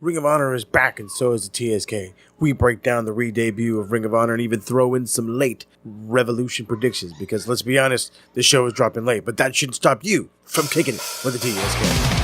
Ring of Honor is back, and so is the TSK. We break down the re-debut of Ring of Honor and even throw in some late Revolution predictions, because let's be honest, the show is dropping late, but that shouldn't stop you from kicking it with the TSK.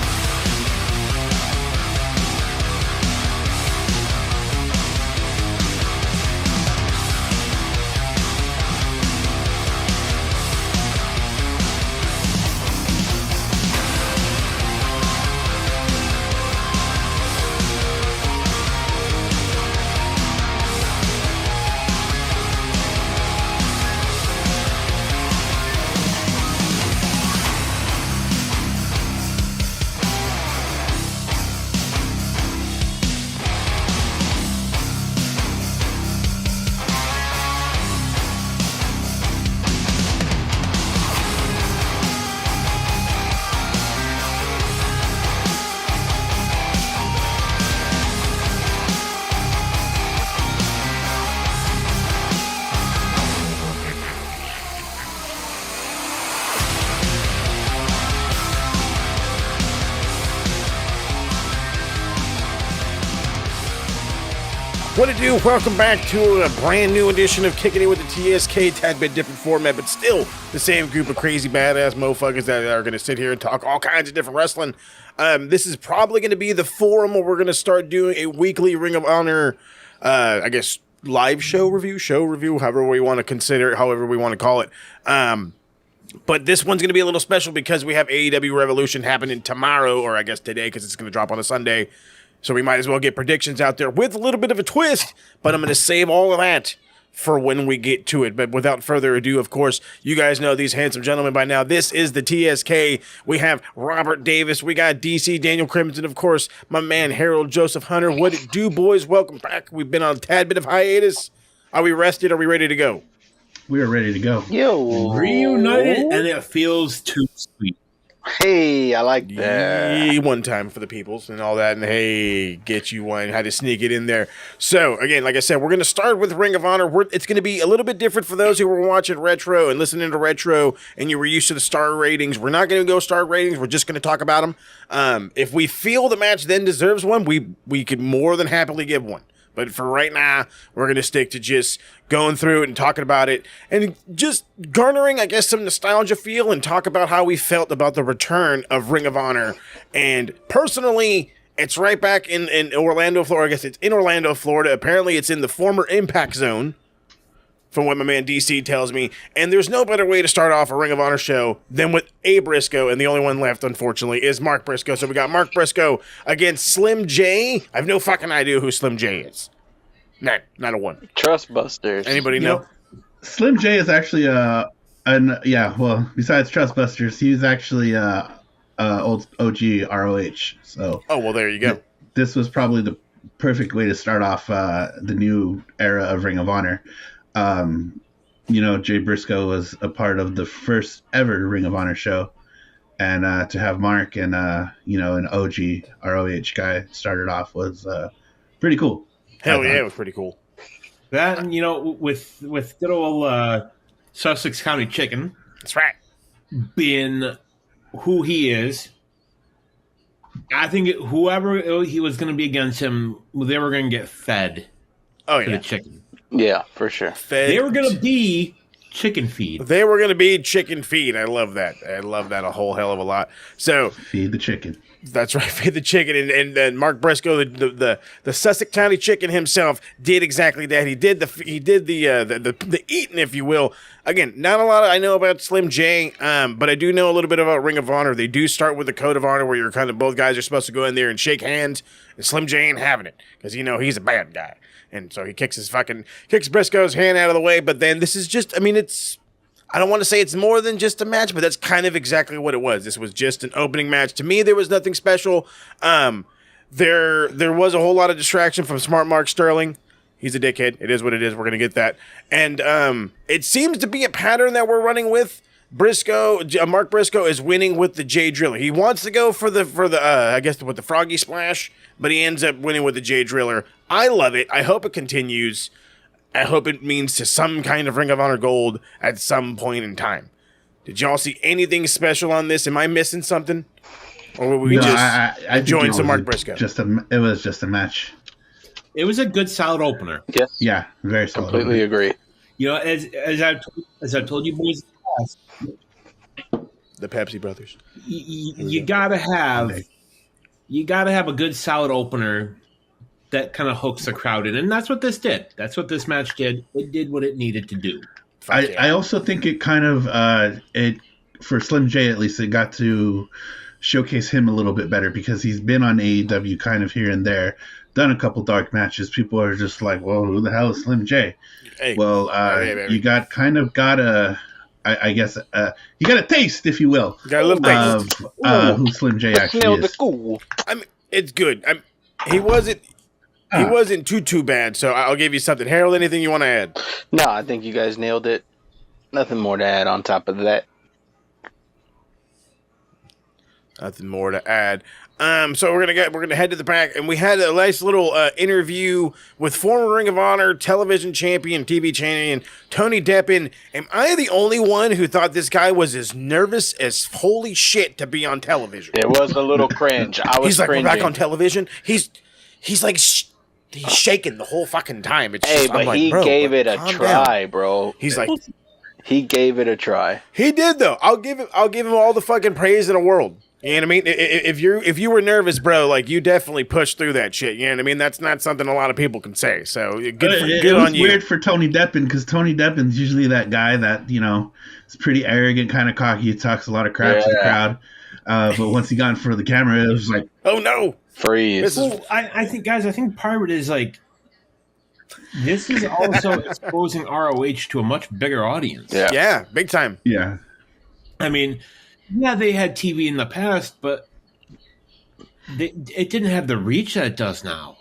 What it do? Welcome back to a brand new edition of Kickin' It with the TSK. Tad bit different format, but still the same group of crazy badass motherfuckers that are going to sit here and talk all kinds of different wrestling. This is probably going to be the forum where we're going to start doing a weekly Ring of Honor, live show review, however we want to consider it, however we want to call it. But this one's going to be a little special because we have AEW Revolution happening tomorrow, or I guess today, because it's going to drop on a Sunday. So we might as well get predictions out there with a little bit of a twist, but I'm going to save all of that for when we get to it. But without further ado, of course, you guys know these handsome gentlemen by now. This is the TSK. We have Robert Davis. We got DC, Daniel Crimson, of course, my man Harold Joseph Hunter. What it do, boys? Welcome back. We've been on a tad bit of hiatus. Are we rested? Are we ready to go? We are ready to go. Yo. Reunited, and it feels too sweet. Hey, I like that. One time for the peoples and all that, and hey, get you one. Had to sneak it in there. So, again, like I said, we're going to start with Ring of Honor. It's going to be a little bit different for those who were watching Retro and listening to Retro, and you were used to the star ratings. We're not going to go star ratings. We're just going to talk about them. If we feel the match then deserves one, we could more than happily give one. But for right now, we're going to stick to just going through it and talking about it and just garnering, I guess, some nostalgia feel and talk about how we felt about the return of Ring of Honor. And personally, it's right back in Orlando, Florida. I guess it's in Orlando, Florida. Apparently, it's in the former Impact Zone, from what my man DC tells me. And there's no better way to start off a Ring of Honor show than with a Briscoe. And the only one left, unfortunately, is Mark Briscoe. So we got Mark Briscoe against Slim J. I have no fucking idea who Slim J is. Not a one. Trustbusters. Anybody know? Slim J is actually besides Trustbusters, he's actually old OG ROH. So oh well, there you go. This was probably the perfect way to start off the new era of Ring of Honor. Jay Briscoe was a part of the first ever Ring of Honor show, and to have Mark and an OG ROH guy started off was pretty cool. Hell yeah, it was pretty cool. That, with good old Sussex County Chicken. That's right. Being who he is, I think whoever he was going to be against him, they were going to get fed. Oh, to yeah. the chicken. Yeah, for sure. They were going to be chicken feed. They were going to be chicken feed. I love that. I love that a whole hell of a lot. So feed the chicken. That's right, feed the chicken. And then Mark Briscoe, the Sussex County Chicken himself, did exactly that. He did the eating, if you will. Again, not a lot I know about Slim J, but I do know a little bit about Ring of Honor. They do start with the Code of Honor, where you're kind of both guys are supposed to go in there and shake hands. And Slim J ain't having it because he's a bad guy, and so he kicks Briscoe's hand out of the way. But then this is just, I don't want to say it's more than just a match, but that's kind of exactly what it was. This was just an opening match. To me, there was nothing special. There was a whole lot of distraction from Smart Mark Sterling. He's a dickhead. It is what it is. We're going to get that. And it seems to be a pattern that we're running with. Mark Briscoe is winning with the J Driller. He wants to go with the Froggy Splash, but he ends up winning with the J Driller. I love it. I hope it continues. I hope it means to some kind of Ring of Honor gold at some point in time. Did y'all see anything special on this? Am I missing something? Or were we I enjoying think it some was Mark Briscoe? It was just a match. It was a good, solid opener. Yes. Yeah, very solid. Completely agree. You know, as I've told you boys, The Pepsi Brothers. you gotta have a good, solid opener that kind of hooks the crowd in, and that's what this did. That's what this match did. It did what it needed to do. I also think it kind of it for Slim J at least, it got to showcase him a little bit better because he's been on AEW kind of here and there, done a couple dark matches. People are just like, well, who the hell is Slim J? Hey, you got a I guess you got a taste, if you will, got a little taste of who Slim J actually is. I mean, it's good. He wasn't too bad. So I'll give you something. Harold, anything you want to add? No, I think you guys nailed it. Nothing more to add on top of that. Nothing more to add. So we're gonna head to the back, and we had a nice little interview with former Ring of Honor television champion, TV champion Tony Deppen. Am I the only one who thought this guy was as nervous as holy shit to be on television? It was a little cringe. I was He's like, cringing. we're back on television. He's like, he's shaking the whole fucking time. It's Hey, just, but I'm like, he bro, gave it a calm try, down. bro. He's like, He gave it a try. he did though. I'll give him all the fucking praise in the world. You know what I mean? If you were nervous, bro, like you definitely pushed through that shit. You know what I mean? That's not something a lot of people can say. So good on you. It was weird for Tony Deppen because Tony Deppen's usually that guy that is pretty arrogant, kind of cocky. He talks a lot of crap to the crowd. But once he got in front of the camera, it was like, oh no, freeze. Well, I think part of it is like this is also exposing ROH to a much bigger audience. Yeah, big time. Yeah. I mean, yeah, they had TV in the past, but it didn't have the reach that it does now.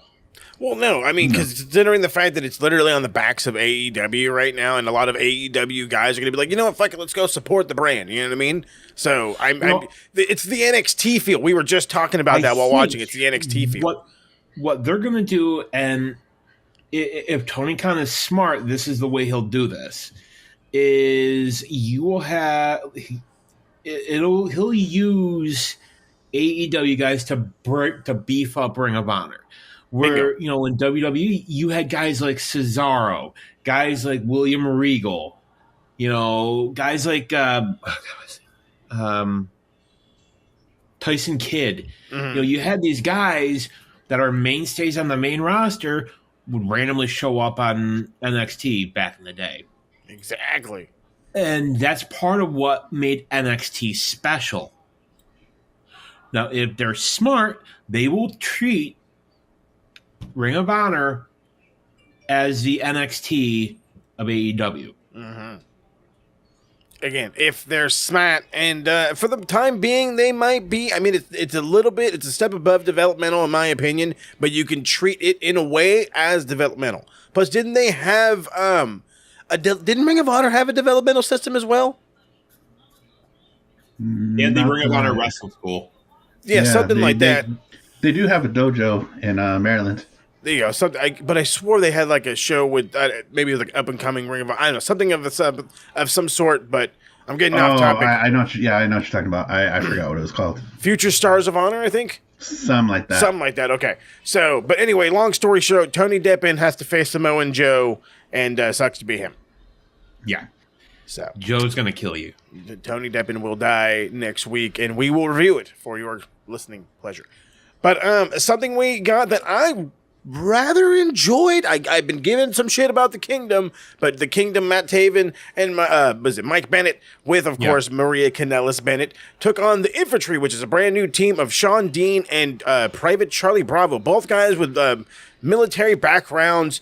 Well, no, I mean, because considering the fact that it's literally on the backs of AEW right now, and a lot of AEW guys are going to be like, you know what, fuck it, let's go support the brand. You know what I mean? So it's the NXT feel. We were just talking about that while watching. It's the NXT feel. What they're going to do, and if Tony Khan is smart, this is the way he'll do this. Is you will have he'll use AEW guys to beef up Ring of Honor. Where, in WWE, you had guys like Cesaro, guys like William Regal, guys like Tyson Kidd. Mm-hmm. You had these guys that are mainstays on the main roster would randomly show up on NXT back in the day. Exactly. And that's part of what made NXT special. Now, if they're smart, they will treat Ring of Honor as the NXT of AEW. Mm-hmm. Again, if they're smart, and for the time being, they might be. I mean, it's a step above developmental, in my opinion, but you can treat it in a way as developmental. Plus, didn't they have didn't Ring of Honor have a developmental system as well? Yeah, the Ring of Honor Wrestling School. Yeah, something like that. They do have a dojo in Maryland. There you go. But I swore they had like a show with maybe like up and coming Ring of Honor. I don't know, something of some sort. But I'm getting off topic. I know what you're talking about. I forgot what it was called. Future Stars of Honor, I think. Something like that. Okay. So, but anyway, long story short, Tony Deppen has to face Samoan Joe, and sucks to be him. Yeah. So Joe's gonna kill you. Tony Deppen will die next week, and we will review it for your listening pleasure. But something we got that I rather enjoyed. I've been given some shit about the Kingdom, but the Kingdom, Matt Taven and Mike Bennett with, of course, Maria Kanellis Bennett took on the Infantry, which is a brand new team of Sean Dean and Private Charlie Bravo, both guys with military backgrounds.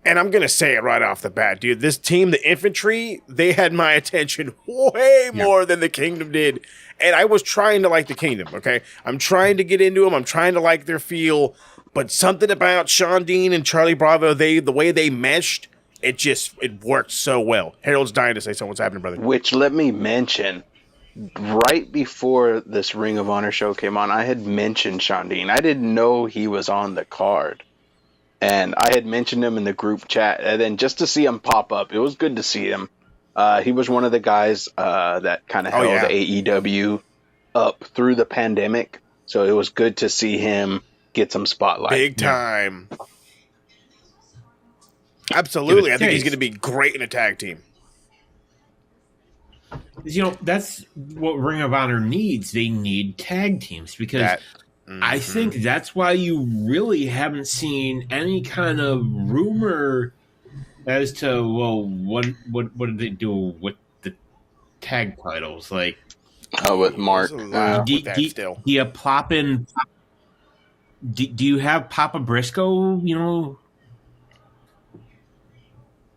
And I'm going to say it right off the bat, dude. This team, the Infantry, they had my attention way more than the Kingdom did. And I was trying to like the Kingdom, okay? I'm trying to get into them. I'm trying to like their feel. But something about Sean Dean and Charlie Bravo, the way they meshed, it worked so well. Harold's dying to say something. What's happening, brother? Which, let me mention, right before this Ring of Honor show came on, I had mentioned Sean Dean. I didn't know he was on the card. And I had mentioned him in the group chat. And then just to see him pop up, it was good to see him. He was one of the guys that kind of held AEW up through the pandemic. So it was good to see him get some spotlight. Big time. Absolutely. I think he's going to be great in a tag team. That's what Ring of Honor needs. They need tag teams because I think that's why you really haven't seen any kind of rumor as to, well, what did they do with the tag titles? Like, with Mark. Do you plop in? Do you have Papa Briscoe?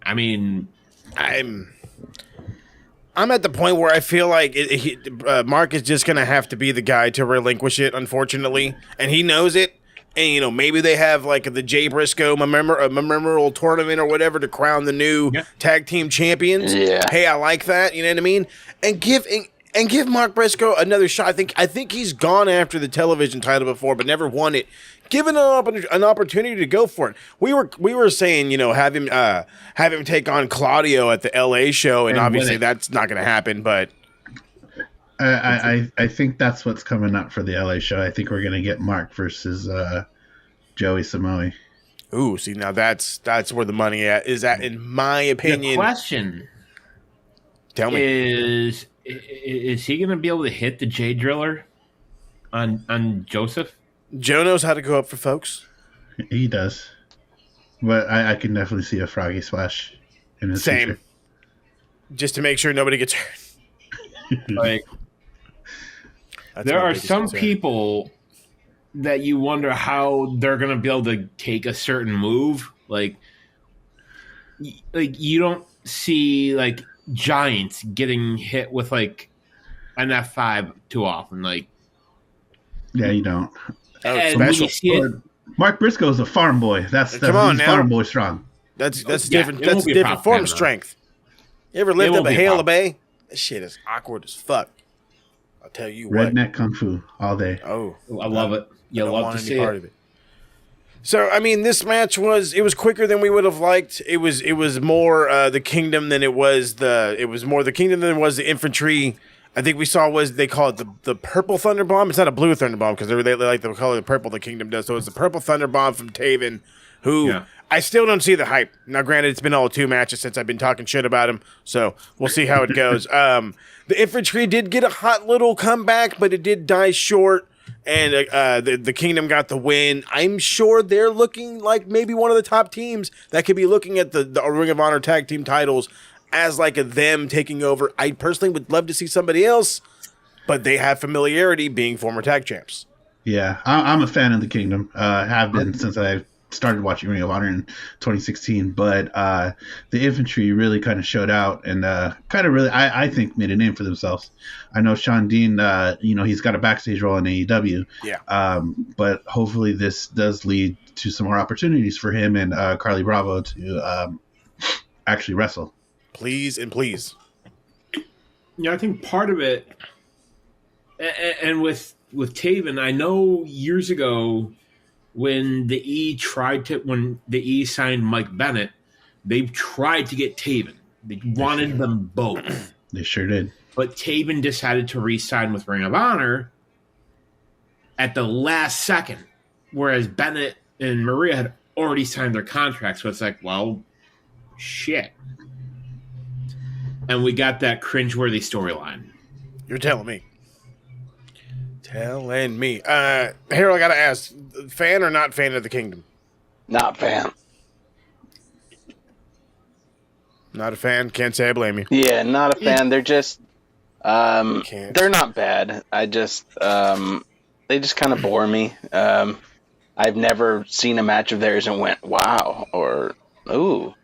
I mean, I'm at the point where I feel like Mark is just going to have to be the guy to relinquish it, unfortunately. And he knows it. And, maybe they have like the Jay Briscoe memorial tournament or whatever to crown the new tag team champions. Yeah. Hey, I like that. You know what I mean? And give Mark Briscoe another shot. I think he's gone after the television title before, but never won it. Give him an opportunity to go for it. We were saying, have him take on Claudio at the LA show, and obviously that's not going to happen. But I think that's what's coming up for the LA show. I think we're going to get Mark versus Joey Samoa. Ooh, see, now that's where the money is at, in my opinion. The question, tell me, is he going to be able to hit the J Driller on Joseph? Joe knows how to go up for folks. He does. But I can definitely see a Froggy Splash in his future. Just to make sure nobody gets hurt. Like, there are some people that you wonder how they're going to be able to take a certain move. Like you don't see like Giants getting hit with like an F5 too often. Like, yeah, you don't. Special. Mark Briscoe is a farm boy. He's farm boy strong. That's different. That's different form of strength. You ever lift up a Hail of Bay? This shit is awkward as fuck. I'll tell you what. Redneck Kung Fu all day. Oh, I love it. You love to see it. So I mean, this match was quicker than we would have liked. It was more the Kingdom than it was the infantry. I think we saw they call it the purple thunder bomb. It's not a blue thunder bomb because they like to call it the purple. The Kingdom does. So it's the purple thunder bomb from Taven, who I still don't see the hype. Now, granted, it's been all 2 matches since I've been talking shit about him, so we'll see how it goes. The infantry did get a hot little comeback, but it did die short, and the Kingdom got the win. I'm sure they're looking like maybe one of the top teams that could be looking at the Ring of Honor tag team titles as like them taking over. I personally would love to see somebody else, but they have familiarity being former tag champs. Yeah, I'm a fan of the Kingdom. Have been since I started watching Ring of Honor in 2016. But the infantry really kind of showed out and kind of really, I think, made a name for themselves. I know Sean Dean, he's got a backstage role in AEW. Yeah. But hopefully this does lead to some more opportunities for him and Carly Bravo to actually wrestle. Please and please. Yeah, I think part of it, and with Taven, I know years ago when the E signed Mike Bennett, they tried to get Taven. They wanted them both. They sure did. But Taven decided to re-sign with Ring of Honor at the last second, whereas Bennett and Maria had already signed their contract. So it's like, well, shit. And we got that cringeworthy storyline. You're telling me. Telling me. Harold, I got to ask, fan or not fan of the Kingdom? Not fan. Not a fan? Can't say I blame you. Yeah, not a fan. They're just... they're not bad. I just... they just kind of bore me. I've never seen a match of theirs and went, wow, or, ooh.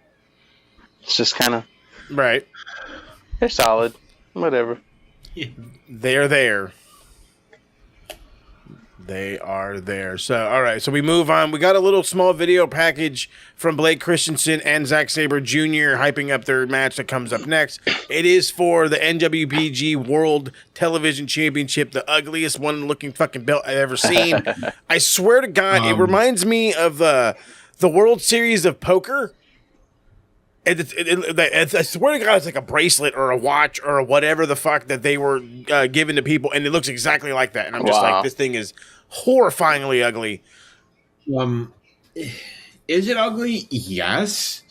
It's just kind of... Right. They're solid. Whatever. They're there. They are there. So, all right. So we move on. We got a little small video package from Blake Christensen and Zack Sabre Jr. hyping up their match that comes up next. It is for the NWPG World Television Championship, the ugliest one-looking fucking belt I've ever seen. I swear to God, it reminds me of the World Series of Poker. I swear to God, it's like a bracelet or a watch or whatever the fuck that they were giving to people, and it looks exactly like that. And I'm just like, this thing is horrifyingly ugly. Is it ugly? Yes.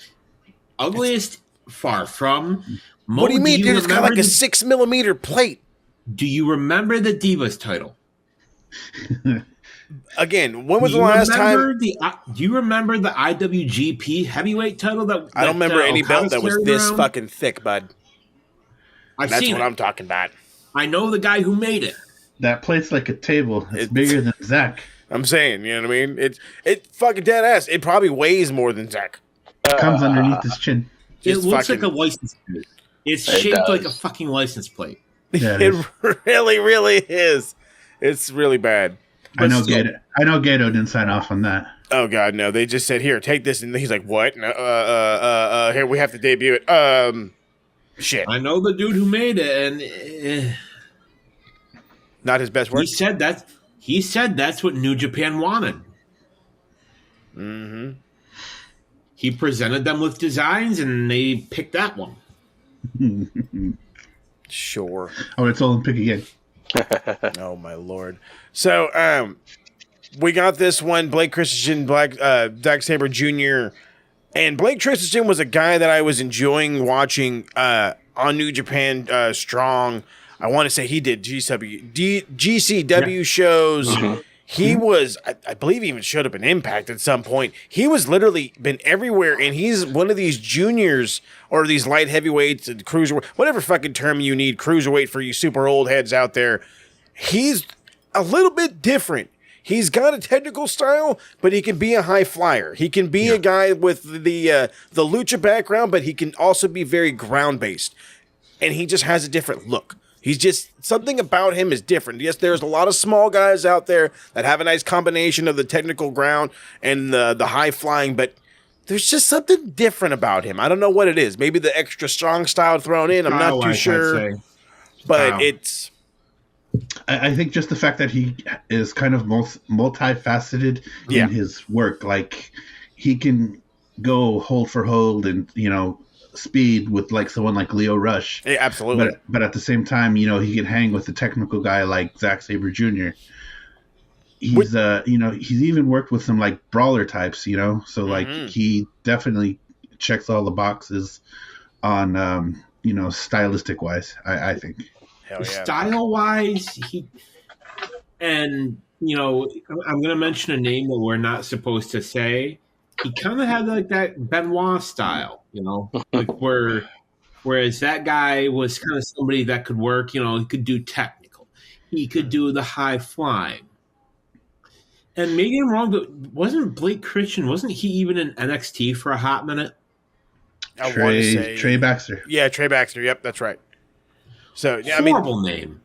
Ugliest? Far from. What do you mean? Dude, it's got like a 6mm plate. Do you remember the Divas title? Again, when was the last time? Do you remember the IWGP heavyweight title? I don't remember any belt that was this fucking thick, bud. That's what I'm talking about. I know the guy who made it. That plate's like a table. It's bigger than Zach. I'm saying, you know what I mean? It fucking dead ass. It probably weighs more than Zach. Comes underneath his chin. It looks like a license plate. It's shaped like a fucking license plate. Yeah, it really, really is. It's really bad. I know Gato didn't sign off on that. Oh God, no! They just said, "Here, take this," and he's like, "What? No, here we have to debut it." Shit. I know the dude who made it, and not his best work. He said that's what New Japan wanted. Mm-hmm. He presented them with designs, and they picked that one. Sure. I would have told him pick again. Oh my lord! So, we got this one. Blake Christensen, Zack Sabre Jr. And Blake Christensen was a guy that I was enjoying watching on New Japan Strong. I want to say he did GCW shows. Mm-hmm. He was, I believe he even showed up in Impact at some point. He was literally been everywhere, and he's one of these juniors or these light heavyweights and cruiserweight, whatever fucking term you need, cruiserweight for you super old heads out there. He's a little bit different. He's got a technical style, but he can be a high flyer. He can be a guy with the lucha background, but he can also be very ground based, and he just has a different look. He's just, something about him is different. Yes, there's a lot of small guys out there that have a nice combination of the technical ground and the high flying, but there's just something different about him. I don't know what it is. Maybe the extra strong style thrown in. I'm not too sure. But it's... I think just the fact that he is kind of multifaceted in his work. Like, he can go hold for hold and, speed with like someone like Leo Rush. Yeah, absolutely. But at the same time, he can hang with a technical guy like Zack Sabre Jr. He's he's even worked with some like brawler types, so like he definitely checks all the boxes on stylistic wise, I think. Hell yeah. Style wise, I'm gonna mention a name that we're not supposed to say. He kind of had like that Benoit style, like whereas that guy was kind of somebody that could work, he could do technical. He could do the high flying. And maybe I'm wrong, but wasn't Blake Christian, wasn't he even in NXT for a hot minute? Trey Baxter. Yeah, Trey Baxter. Yep, that's right. So yeah, Horrible name.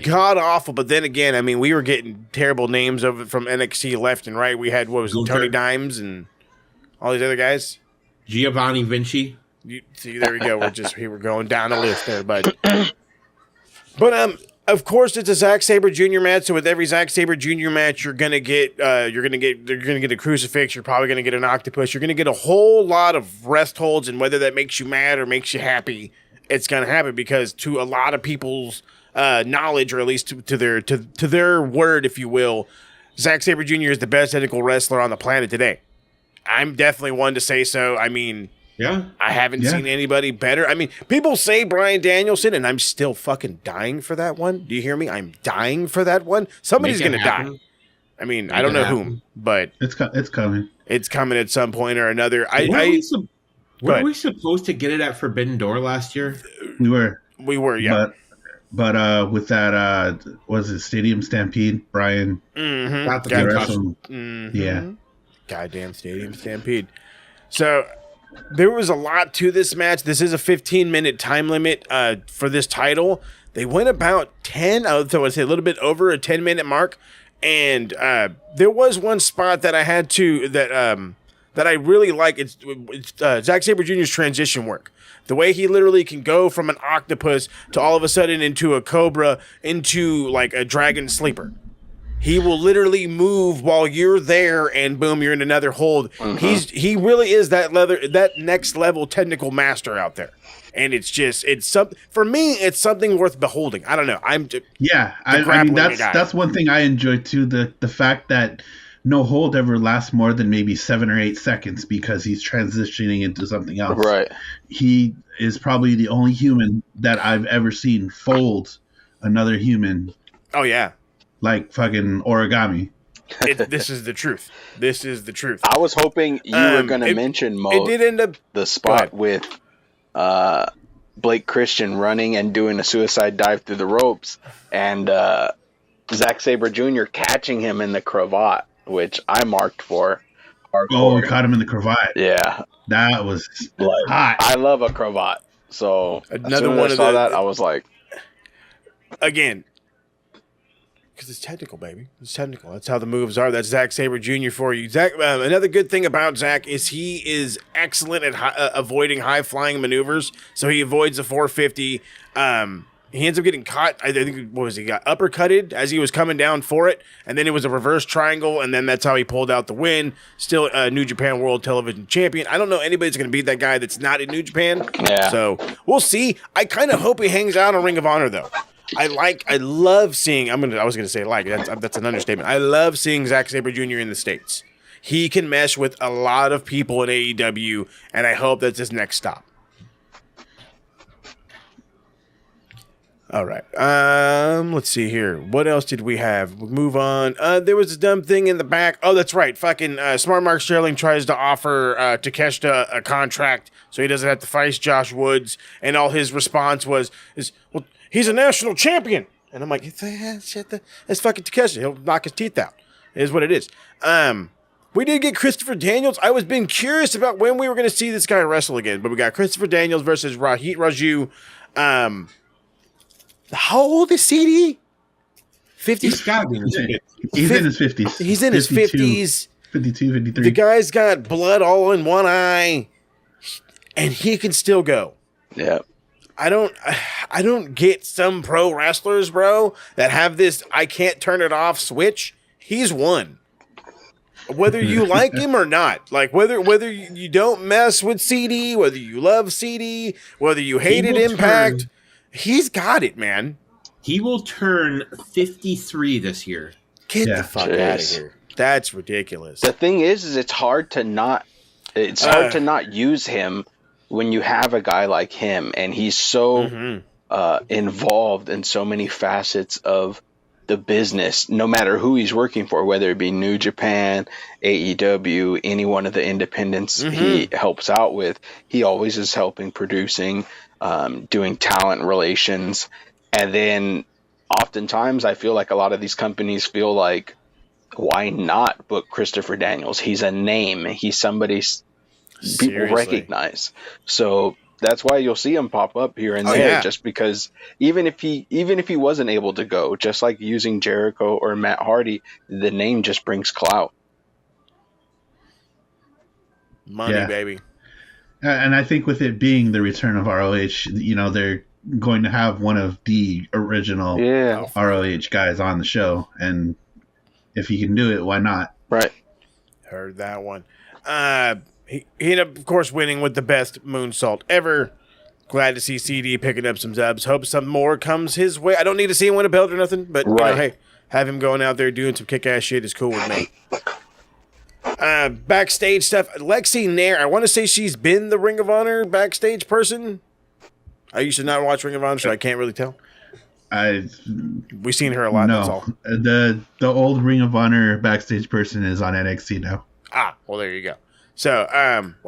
God awful, but then again, we were getting terrible names from NXT left and right. We had, Tony Dimes and all these other guys. Giovanni Vinci. See, there we go. We're going down the list there, but of course it's a Zack Sabre Jr. match. So with every Zack Sabre Jr. match, you're gonna get a crucifix. You're probably gonna get an octopus. You're gonna get a whole lot of rest holds, and whether that makes you mad or makes you happy, it's gonna happen because to a lot of people's knowledge, or at least to their word, if you will, Zack Sabre Jr. is the best technical wrestler on the planet today. I'm definitely one to say so. Yeah, I haven't seen anybody better. People say Bryan Danielson, and I'm still fucking dying for that one. Do you hear me? I'm dying for that one. Somebody's gonna die. I don't know whom, but it's coming. It's coming at some point or another. Were we supposed to get it at Forbidden Door last year? We were, yeah. But with that, was it Stadium Stampede? Brian got the yeah. Goddamn Stadium Stampede. So there was a lot to this match. This is a 15-minute time limit for this title. They went about 10, I would say a little bit over a 10-minute mark. And there was one spot that I had to, that I really like. It's Zack Sabre Jr.'s transition work. The way he literally can go from an octopus to all of a sudden into a cobra, into like a dragon sleeper. He will literally move while you're there, and boom, you're in another hold. He really is that next level technical master out there. And it's something for me. It's something worth beholding. I don't know. I mean that's one thing I enjoy too. The fact that no hold ever lasts more than maybe 7 or 8 seconds because he's transitioning into something else. Right. He is probably the only human that I've ever seen fold another human. Oh yeah. Like fucking origami. This is the truth. This is the truth. I was hoping you were going to mention Mo. It did end up the spot with Blake Christian running and doing a suicide dive through the ropes, and Zack Sabre Jr. catching him in the cravat, which I marked for. Hardcore. Oh, caught him in the cravat. Yeah, that was hot. I love a cravat, so as soon as I saw that, I was like, again. Because it's technical, baby. It's technical. That's how the moves are. That's Zack Sabre Jr. for you. Zach. Another good thing about Zach is he is excellent at avoiding high-flying maneuvers. So he avoids the 450. He ends up getting caught. I think, what was he got? Uppercutted as he was coming down for it. And then it was a reverse triangle. And then that's how he pulled out the win. Still a New Japan World Television Champion. I don't know anybody's going to beat that guy that's not in New Japan. Yeah. So we'll see. I kind of hope he hangs out on Ring of Honor, though. I love seeing. I was gonna say that's an understatement. I love seeing Zack Sabre Jr. in the States. He can mesh with a lot of people in AEW, and I hope that's his next stop. All right. Let's see here. What else did we have? We'll move on. There was a dumb thing in the back. Oh, that's right. Fucking Smart Mark Sterling tries to offer Takeshita a contract so he doesn't have to fight Josh Woods, and all his response was, well, he's a national champion. And I'm like, it's fucking Takeshita. He'll knock his teeth out. It is what it is. We did get Christopher Daniels. I was being curious about when we were going to see this guy wrestle again, but we got Christopher Daniels versus Rohit Raju. How old is CD? 50? He's got to be in his 50s. He's in his 50s. He's in his 50s. 52, 53. The guy's got blood all in one eye, and he can still go. yeah. I don't get some pro wrestlers, bro, that have this I can't turn it off switch. He's one. Whether you like him or not, like whether you don't mess with CD, whether you love CD, whether you hated Impact, he's got it, man. He will turn 53 this year. Get the fuck out of here. That's ridiculous. The thing is it's hard to not use him when you have a guy like him, and he's so involved in so many facets of the business, no matter who he's working for, whether it be New Japan, AEW, any one of the independents he helps out with, he always is helping, producing, doing talent relations. And then oftentimes I feel like a lot of these companies feel like, why not book Christopher Daniels? He's a name. He's somebody people recognize. So that's why you'll see him pop up here and there, just because even if he wasn't able to go, just like using Jericho or Matt Hardy, the name just brings clout. Money, baby. And I think with it being the return of ROH, they're going to have one of the original ROH guys on the show, and if he can do it, why not? Right. Heard that one. He ended up, of course, winning with the best moonsault ever. Glad to see CD picking up some dubs. Hope some more comes his way. I don't need to see him win a belt or nothing, but hey, have him going out there doing some kick-ass shit is cool with me. Backstage stuff. Lexi Nair, I want to say she's been the Ring of Honor backstage person. I used to not watch Ring of Honor, so I can't really tell. We've seen her a lot, that's all. The old Ring of Honor backstage person is on NXT now. Ah, well, there you go. So,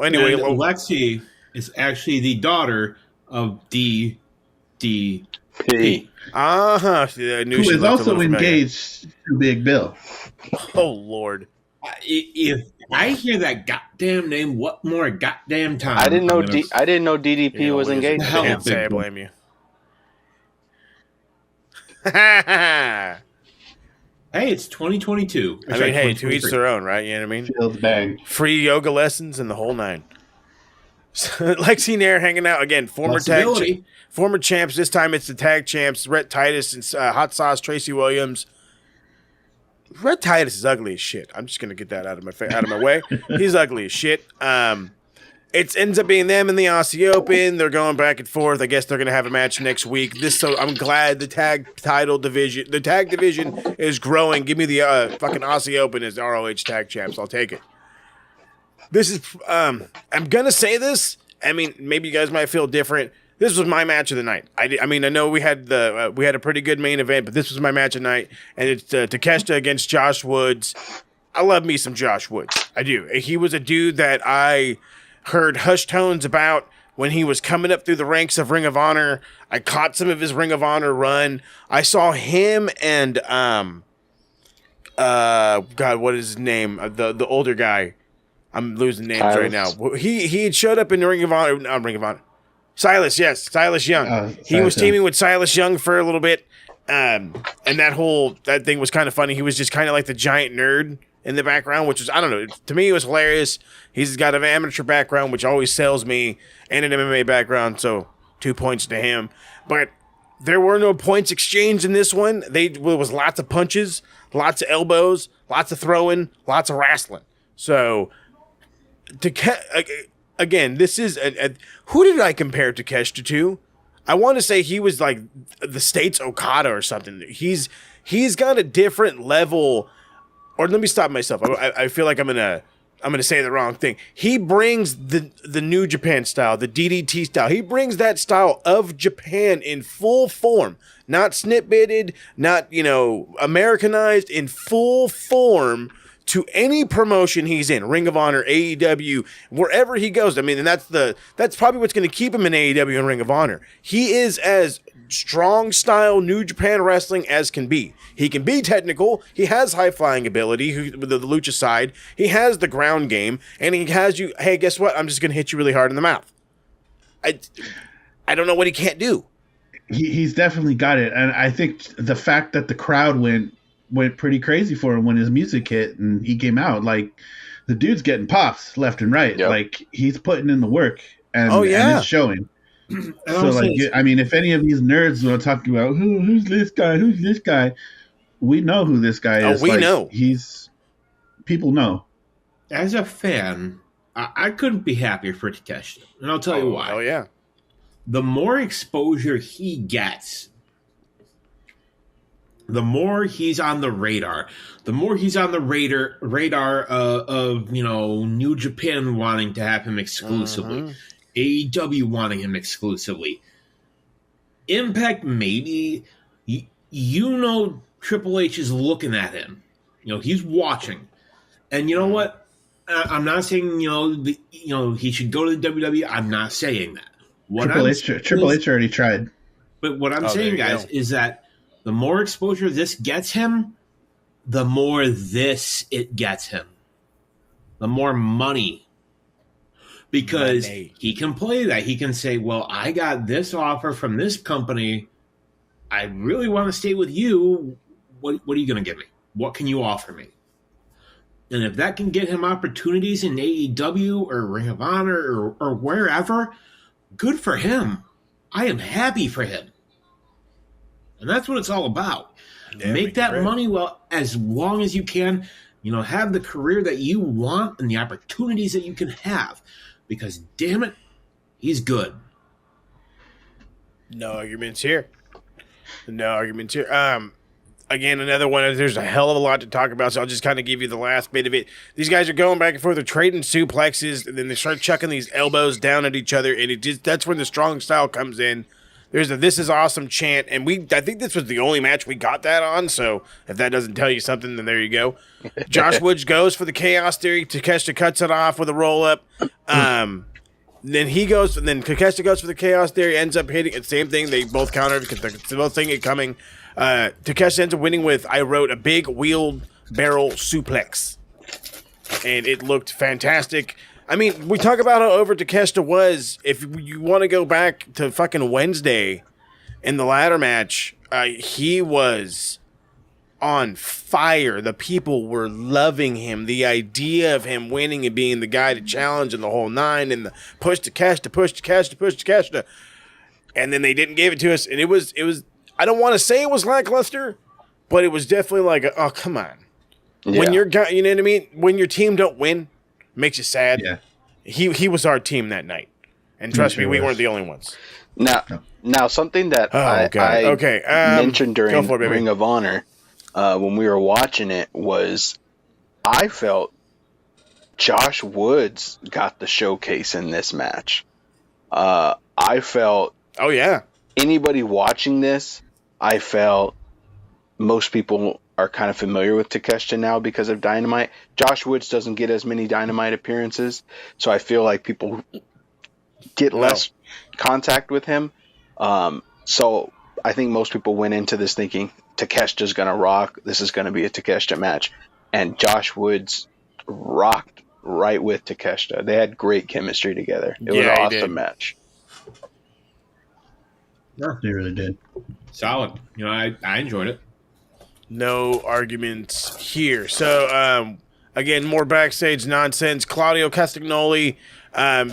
anyway. Lexi is actually the daughter of DDP. Uh-huh. Who is also engaged to Big Bill. Oh, Lord. If I hear that goddamn name, what more goddamn time? I didn't know DDP was engaged. I can't say I blame you. Hey, it's 2022. I mean, hey, to each their own, right? You know what I mean? Feels bang. Free yoga lessons and the whole nine. Lexi Nair hanging out again. Former champs. This time it's the tag champs. Rhett Titus and Hot Sauce Tracy Williams. Red Titus is ugly as shit. I'm just gonna get that out of my way. He's ugly as shit. It ends up being them in the Aussie Open. They're going back and forth. I guess they're going to have a match next week. So I'm glad the tag division is growing. Give me the fucking Aussie Open as ROH tag champs. I'll take it. This is, I'm going to say this. I mean, maybe you guys might feel different. This was my match of the night. I know we had a pretty good main event, but this was my match of the night. And it's Takeshita against Josh Woods. I love me some Josh Woods. I do. He was a dude that I heard hushed tones about when he was coming up through the ranks of Ring of Honor. I caught some of his Ring of Honor run. I saw him and God, what is his name? The older guy. I'm losing names right now. He had showed up in the Ring of Honor. Not Ring of Honor. Silas, yes, Silas Young. He was teaming with Silas Young for a little bit, and that thing was kind of funny. He was just kind of like the giant nerd in the background, which was, I don't know, to me it was hilarious. He's got an amateur background, which always sells me, and an MMA background, so 2 points to him. But there were no points exchanged in this one. There was lots of punches, lots of elbows, lots of throwing, lots of wrestling. So, again, this is who did I compare Takeshita to? I want to say he was like the State's Okada or something. He's got a different level. Or let me stop myself. I feel like I'm gonna say the wrong thing. He brings the New Japan style, the DDT style. He brings that style of Japan in full form, not snip-bitted, not Americanized, in full form to any promotion he's in. Ring of Honor, AEW, wherever he goes. I mean, and that's probably what's going to keep him in AEW and Ring of Honor. He is as strong style New Japan wrestling as can be. He can be technical. He has high flying ability with the lucha side. He has the ground game, and he has you. Hey, guess what? I'm just going to hit you really hard in the mouth. I don't know what he can't do. He's definitely got it, and I think the fact that the crowd went pretty crazy for him when his music hit and he came out. Like, the dude's getting pops left and right. Yep. Like, he's putting in the work, and it's showing. So, like, I mean, if any of these nerds are talking about who's this guy, we know who this guy is. We know. People know. As a fan, I couldn't be happier for Takeshita, and I'll tell you why. Oh yeah. The more exposure he gets, the more he's on the radar. The more he's on the radar of New Japan wanting to have him exclusively, AEW wanting him exclusively, Impact maybe. Triple H is looking at him. He's watching, and you know what? I'm not saying he should go to the WWE. I'm not saying that. Triple H already tried. But what I'm saying, guys, is that the more exposure this gets him, the more it gets him. The more money. Because he can play that. He can say, well, I got this offer from this company. I really want to stay with you. What are you going to give me? What can you offer me? And if that can get him opportunities in AEW or Ring of Honor or wherever, good for him. I am happy for him. And that's what it's all about. Yeah, make that money as long as you can. Have the career that you want and the opportunities that you can have. Because, damn it, he's good. No arguments here. Again, another one. There's a hell of a lot to talk about, so I'll just kind of give you the last bit of it. These guys are going back and forth. They're trading suplexes, and then they start chucking these elbows down at each other, and that's when the strong style comes in. There's a "This is awesome" chant, and I think this was the only match we got that on, so if that doesn't tell you something, then there you go. Josh Woods goes for the Chaos Theory. Takeshita cuts it off with a roll-up. Then Takeshita goes for the Chaos Theory, ends up hitting it. Same thing. They both counter because they're both seeing it coming. Takeshita ends up winning with, I wrote, a big wheeled barrel suplex. And it looked fantastic. I mean, we talk about how over Takeshita was. If you want to go back to fucking Wednesday in the ladder match, he was on fire. The people were loving him. The idea of him winning and being the guy to challenge and the whole nine and the push Takeshita. And then they didn't give it to us. And it was I don't want to say it was lackluster, but it was definitely like, oh, come on. When you know what I mean? When your team don't win, makes you sad. Yeah. He was our team that night. And trust me, we weren't the only ones. Now something that I mentioned during Ring of Honor when we were watching it was I felt Josh Woods got the showcase in this match. I felt anybody watching this, I felt most people are kind of familiar with Takeshita now because of Dynamite. Josh Woods doesn't get as many Dynamite appearances, so I feel like people get less contact with him. So I think most people went into this thinking Takeshita's going to rock. This is going to be a Takeshita match. And Josh Woods rocked right with Takeshita. They had great chemistry together. It was an awesome match. Yeah, they really did. Solid. I enjoyed it. No arguments here. So, again, more backstage nonsense. Claudio Castagnoli,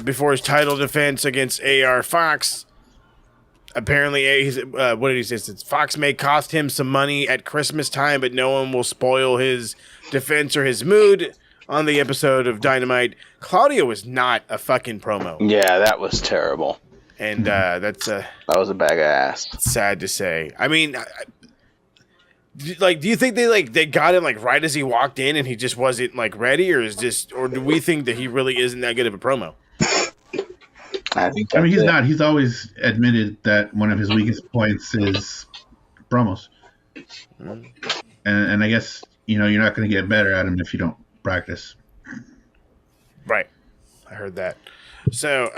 before his title defense against AR Fox, apparently, what did he say? Fox may cost him some money at Christmas time, but no one will spoil his defense or his mood on the episode of Dynamite. Claudio was not a fucking promo. Yeah, that was terrible. And that was a bag of ass. Sad to say. I mean, do you think they got him right as he walked in and he just wasn't ready, or do we think that he really isn't that good of a promo? I mean, he's not. He's always admitted that one of his weakest points is promos. And I guess you're not going to get better at him if you don't practice. Right, I heard that. So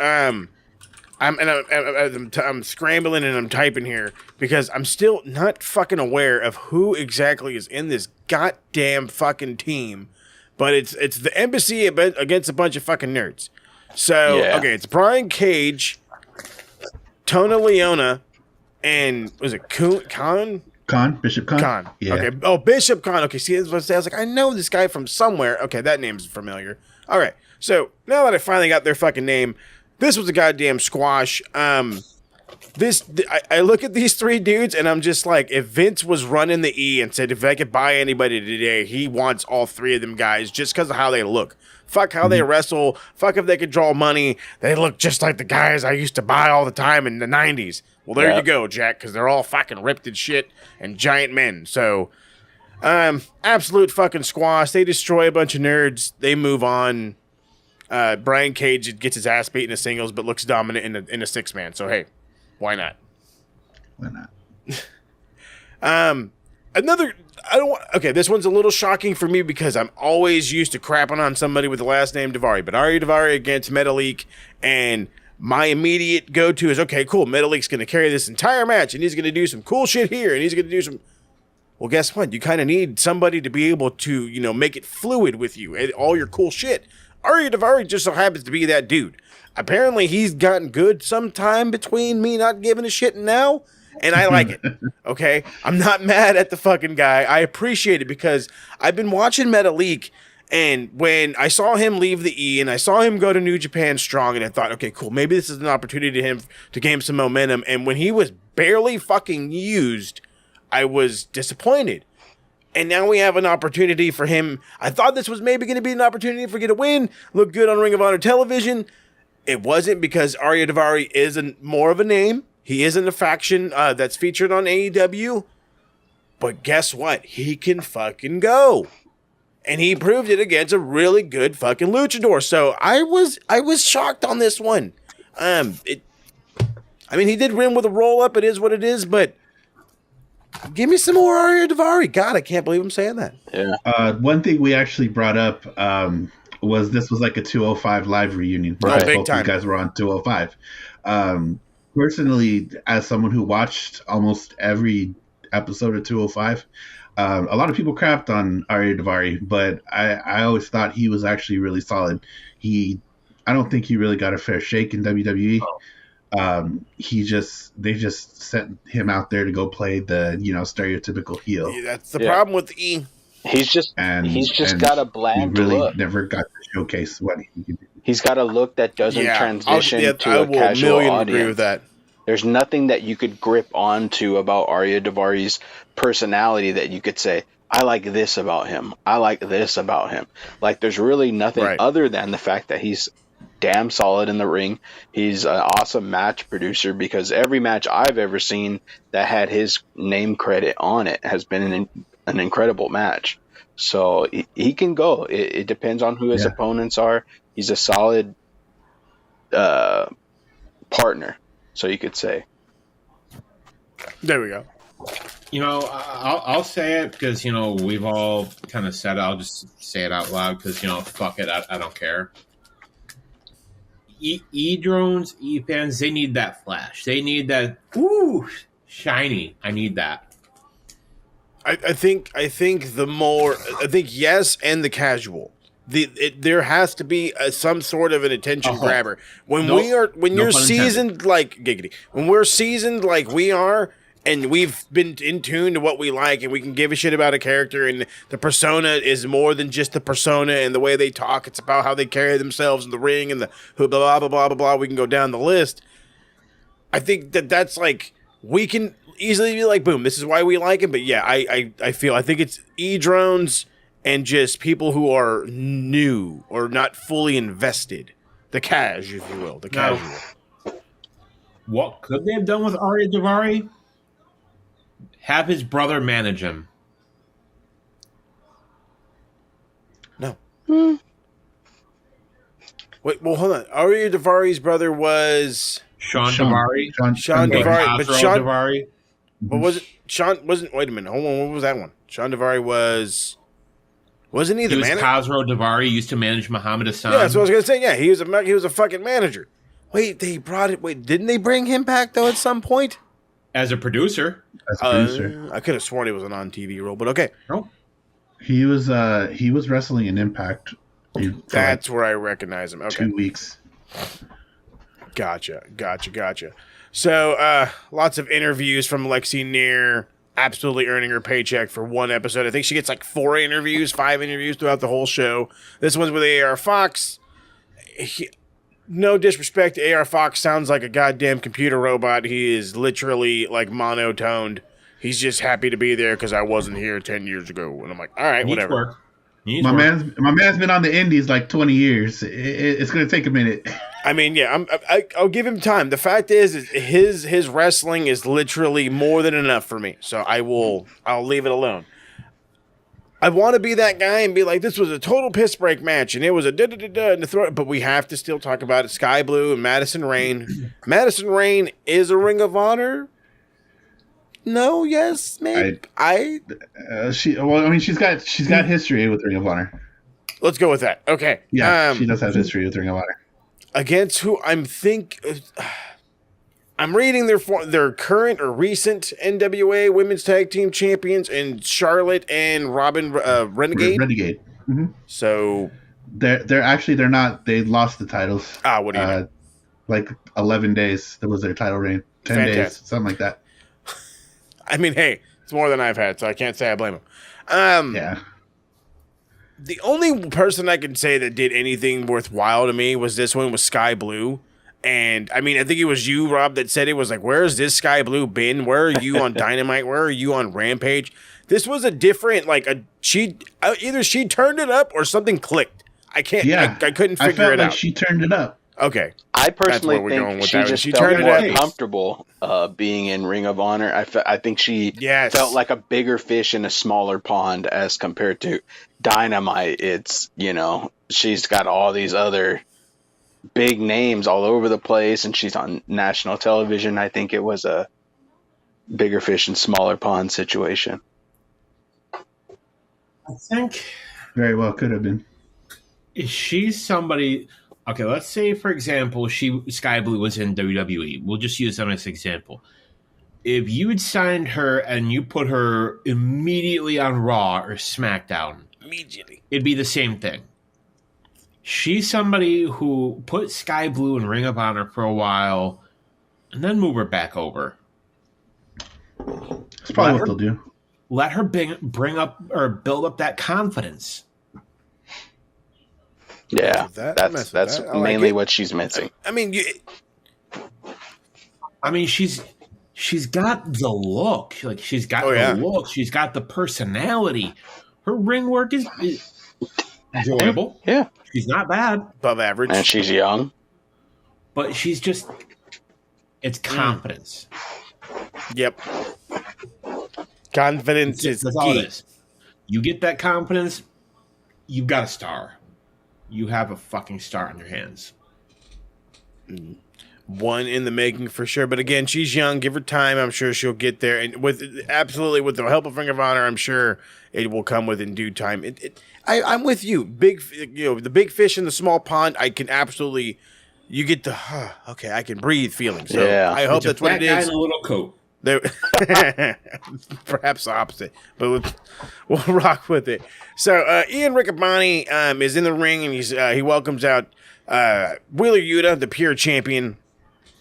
I'm scrambling and I'm typing here because I'm still not fucking aware of who exactly is in this goddamn fucking team, but it's the Embassy against a bunch of fucking nerds. So okay, it's Brian Cage, Tona Leona, and was it Bishop Khan? Khan. Yeah. Okay. Oh, Bishop Khan. Okay. See, I was like, I know this guy from somewhere. Okay, that name's familiar. All right. So now that I finally got their fucking name. This was a goddamn squash. I look at these three dudes and I'm just like, if Vince was running the E and said if I could buy anybody today, he wants all three of them guys just because of how they look. Fuck how they wrestle. Fuck if they could draw money. They look just like the guys I used to buy all the time in the 90s. Well, there you go, Jack, because they're all fucking ripped and shit and giant men. So, absolute fucking squash. They destroy a bunch of nerds. They move on. Brian Cage gets his ass beat in a singles, but looks dominant in a six-man. So hey, why not? Why not? This one's a little shocking for me because I'm always used to crapping on somebody with the last name Daivari, but Arya Daivari against Metalik, and my immediate go-to is, okay, cool, Metalik's going to carry this entire match, and he's going to do some cool shit here, and he's going to do some... Well, guess what? You kind of need somebody to be able to, make it fluid with you, and all your cool shit. Arya Daivari just so happens to be that dude. Apparently, he's gotten good sometime between me not giving a shit and now, and I like it. Okay? I'm not mad at the fucking guy. I appreciate it because I've been watching Metalik, and when I saw him leave the E and I saw him go to New Japan Strong, and I thought, okay, cool, maybe this is an opportunity to him to gain some momentum. And when he was barely fucking used, I was disappointed. And now we have an opportunity for him. I thought this was maybe going to be an opportunity for him to win, look good on Ring of Honor television. It wasn't because Arya Daivari isn't more of a name. He isn't a faction that's featured on AEW. But guess what? He can fucking go. And he proved it against a really good fucking luchador. So I was shocked on this one. He did win with a roll-up. It is what it is, but... Give me some more Arya Daivari. God, I can't believe I'm saying that. Yeah. One thing we actually brought up was this was like a 205 live reunion. Right, big time. You guys were on 205. Personally, as someone who watched almost every episode of 205, a lot of people crapped on Arya Daivari, but I always thought he was actually really solid. I don't think he really got a fair shake in WWE. They just sent him out there to go play the stereotypical heel. Yeah, that's the problem with E. He's just got a bland he really look. Never got to showcase what he could do. He's got a look that doesn't transition to a casual audience. Agree with that. There's nothing that you could grip onto about Arya Daivari's personality that you could say, I like this about him. I like this about him. Like, there's really nothing Right. other than the fact that he's damn solid in the ring. He's an awesome match producer, because every match I've ever seen that had his name credit on it has been an incredible match. So he can go. It depends on who his opponents are. He's a solid partner, so you could say. There we go. You know, I'll say it because, you know, we've all kind of said it. I'll just say it out loud because, you know, fuck it. I don't care. E-drones, E-fans, they need that flash. They need that, ooh, shiny. I need that. I think yes, and the casual. There has to be some sort of an attention grabber. When you're seasoned like Giggity, when we're seasoned like we are, and we've been in tune to what we like, and we can give a shit about a character, and the persona is more than just the persona and the way they talk. It's about how they carry themselves in the ring and the blah, blah, blah, blah, blah, blah. We can go down the list. I think that's like, we can easily be like, boom, this is why we like him. But yeah, I think it's E-drones and just people who are new or not fully invested. The cash, if you will. The casual. What could they have done with Arya Davari? Have his brother manage him. No. Wait, well, hold on. Arya Davari's brother was Sean Davari. Sean Davari. But Sean Davari. What was it? Sean wasn't. Wait a minute. Hold on. What was that one? Sean Davari wasn't he the manager? Khosrow Davari used to manage Muhammad Hassan. Yeah, that's what I was gonna say. Yeah, he was a fucking manager. Wait, didn't they bring him back though at some point? As a producer. I could have sworn he was an on-TV role, but okay. No. He was wrestling in Impact. That's where I recognize him. Okay. 2 weeks. Gotcha. So, lots of interviews from Lexi Neer, absolutely earning her paycheck for one episode. I think she gets like 5 interviews throughout the whole show. This one's with AR Fox. No disrespect to AR Fox, sounds like a goddamn computer robot. He is literally like monotoned. He's just happy to be there because I wasn't here 10 years ago. And I'm like, all right, whatever. My man's been on the indies like 20 years. It's going to take a minute. I mean, yeah, I'll give him time. The fact is his wrestling is literally more than enough for me. So I'll leave it alone. I want to be that guy and be like, this was a total piss break match, and it was a da-da-da-da in the throat. But we have to still talk about it. Sky Blue and Madison Rayne. Madison Rayne is a Ring of Honor. No, yes, maybe. She's got history with Ring of Honor. Let's go with that. Okay. Yeah, she does have history with Ring of Honor. Against who I'm reading their current or recent NWA Women's Tag Team Champions in Charlotte and Robin Renegade. Renegade. Mm-hmm. So they're not. They lost the titles. What do you mean? Like 11 days. That was their title reign. 10 days, something like that. I mean, hey, it's more than I've had, so I can't say I blame them. Yeah. The only person I can say that did anything worthwhile to me was Sky Blue. And, I mean, I think it was you, Rob, that said it was like, where's this Sky Blue been? Where are you on Dynamite? Where are you on Rampage? This was a different, like, either she turned it up or something clicked. I couldn't figure it out. She turned it up. Okay. I personally think she just felt more comfortable being in Ring of Honor. I think she felt like a bigger fish in a smaller pond as compared to Dynamite. It's, she's got all these other big names all over the place, and she's on national television. I think it was a bigger fish in smaller pond situation. I think very well could have been. Is she somebody? Okay, let's say, for example, Sky Blue was in WWE. We'll just use them as an example. If you had signed her and you put her immediately on Raw or SmackDown, it'd be the same thing. She's somebody who put Sky Blue in Ring of Honor for a while and then move her back over. That's probably what they'll do. Let her bring up or build up that confidence. Yeah, that's mainly what she's missing. I mean, she's got the look. Like, she's got Oh, yeah. the look. She's got the personality. Her ring work is enjoyable. Yeah. She's not bad, Above average. And she's young. but she's just, it's confidence. Yep. Confidence is That's all key. it is. You get that confidence, you've got a star. You have a fucking star in your hands. One in the making for sure. But again, she's young. Give her time. I'm sure she'll get there. And with the help of Ring of Honor, I'm sure it will come within due time. I'm with you. The big fish in the small pond. I can absolutely. You get the okay. I can breathe feeling. So Yeah. I hope that's what it Guy is. in a little coat. Perhaps the opposite, but we'll rock with it. So Ian Riccaboni is in the ring, and he welcomes out Wheeler Yuta, the pure champion,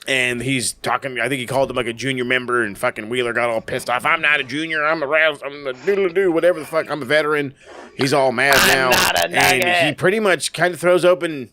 and he's talking. I think he called him like a junior member, and fucking Wheeler got all pissed off. I'm not a junior. I'm a doodle-doo, whatever the fuck. I'm a veteran. He's all mad now, not a nugget. and he pretty much kind of throws open.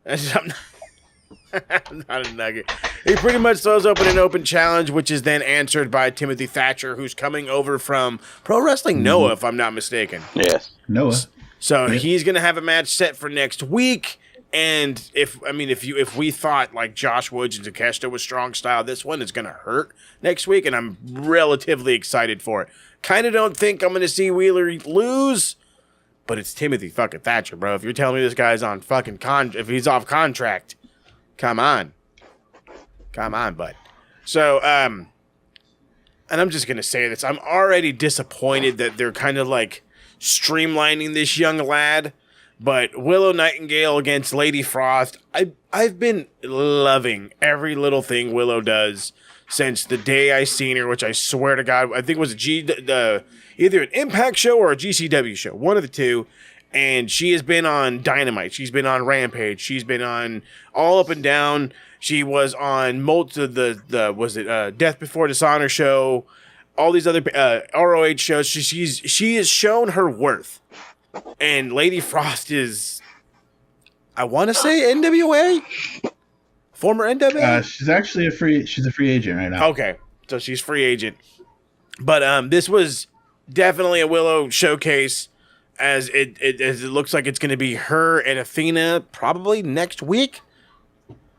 I'm not a nugget. He pretty much throws open an open challenge, which is then answered by Timothy Thatcher, who's coming over from Pro Wrestling Noah, if I'm not mistaken. Yes. Noah. So he's gonna have a match set for next week. And if we thought like Josh Woods and Takeshita was strong style, this one is gonna hurt next week, and I'm relatively excited for it. Kind of don't think I'm gonna see Wheeler lose, but it's Timothy fucking Thatcher, bro. If you're telling me this guy's on fucking if he's off contract. Come on, bud. So, and I'm just going to say this. I'm already disappointed that they're kind of like streamlining this young lad. But Willow Nightingale against Lady Frost, I've been loving every little thing Willow does since the day I seen her, which I swear to God, I think it was either an Impact show or a GCW show, one of the two. And she has been on Dynamite. She's been on Rampage. She's been on All Up and Down. She was on most of the Death Before Dishonor show. All these other ROH shows. She has shown her worth. And Lady Frost is, I want to say NWA, former NWA. She's actually she's a free agent right now. Okay, so she's free agent. But this was definitely a Willow showcase. As it looks like it's going to be her and Athena probably next week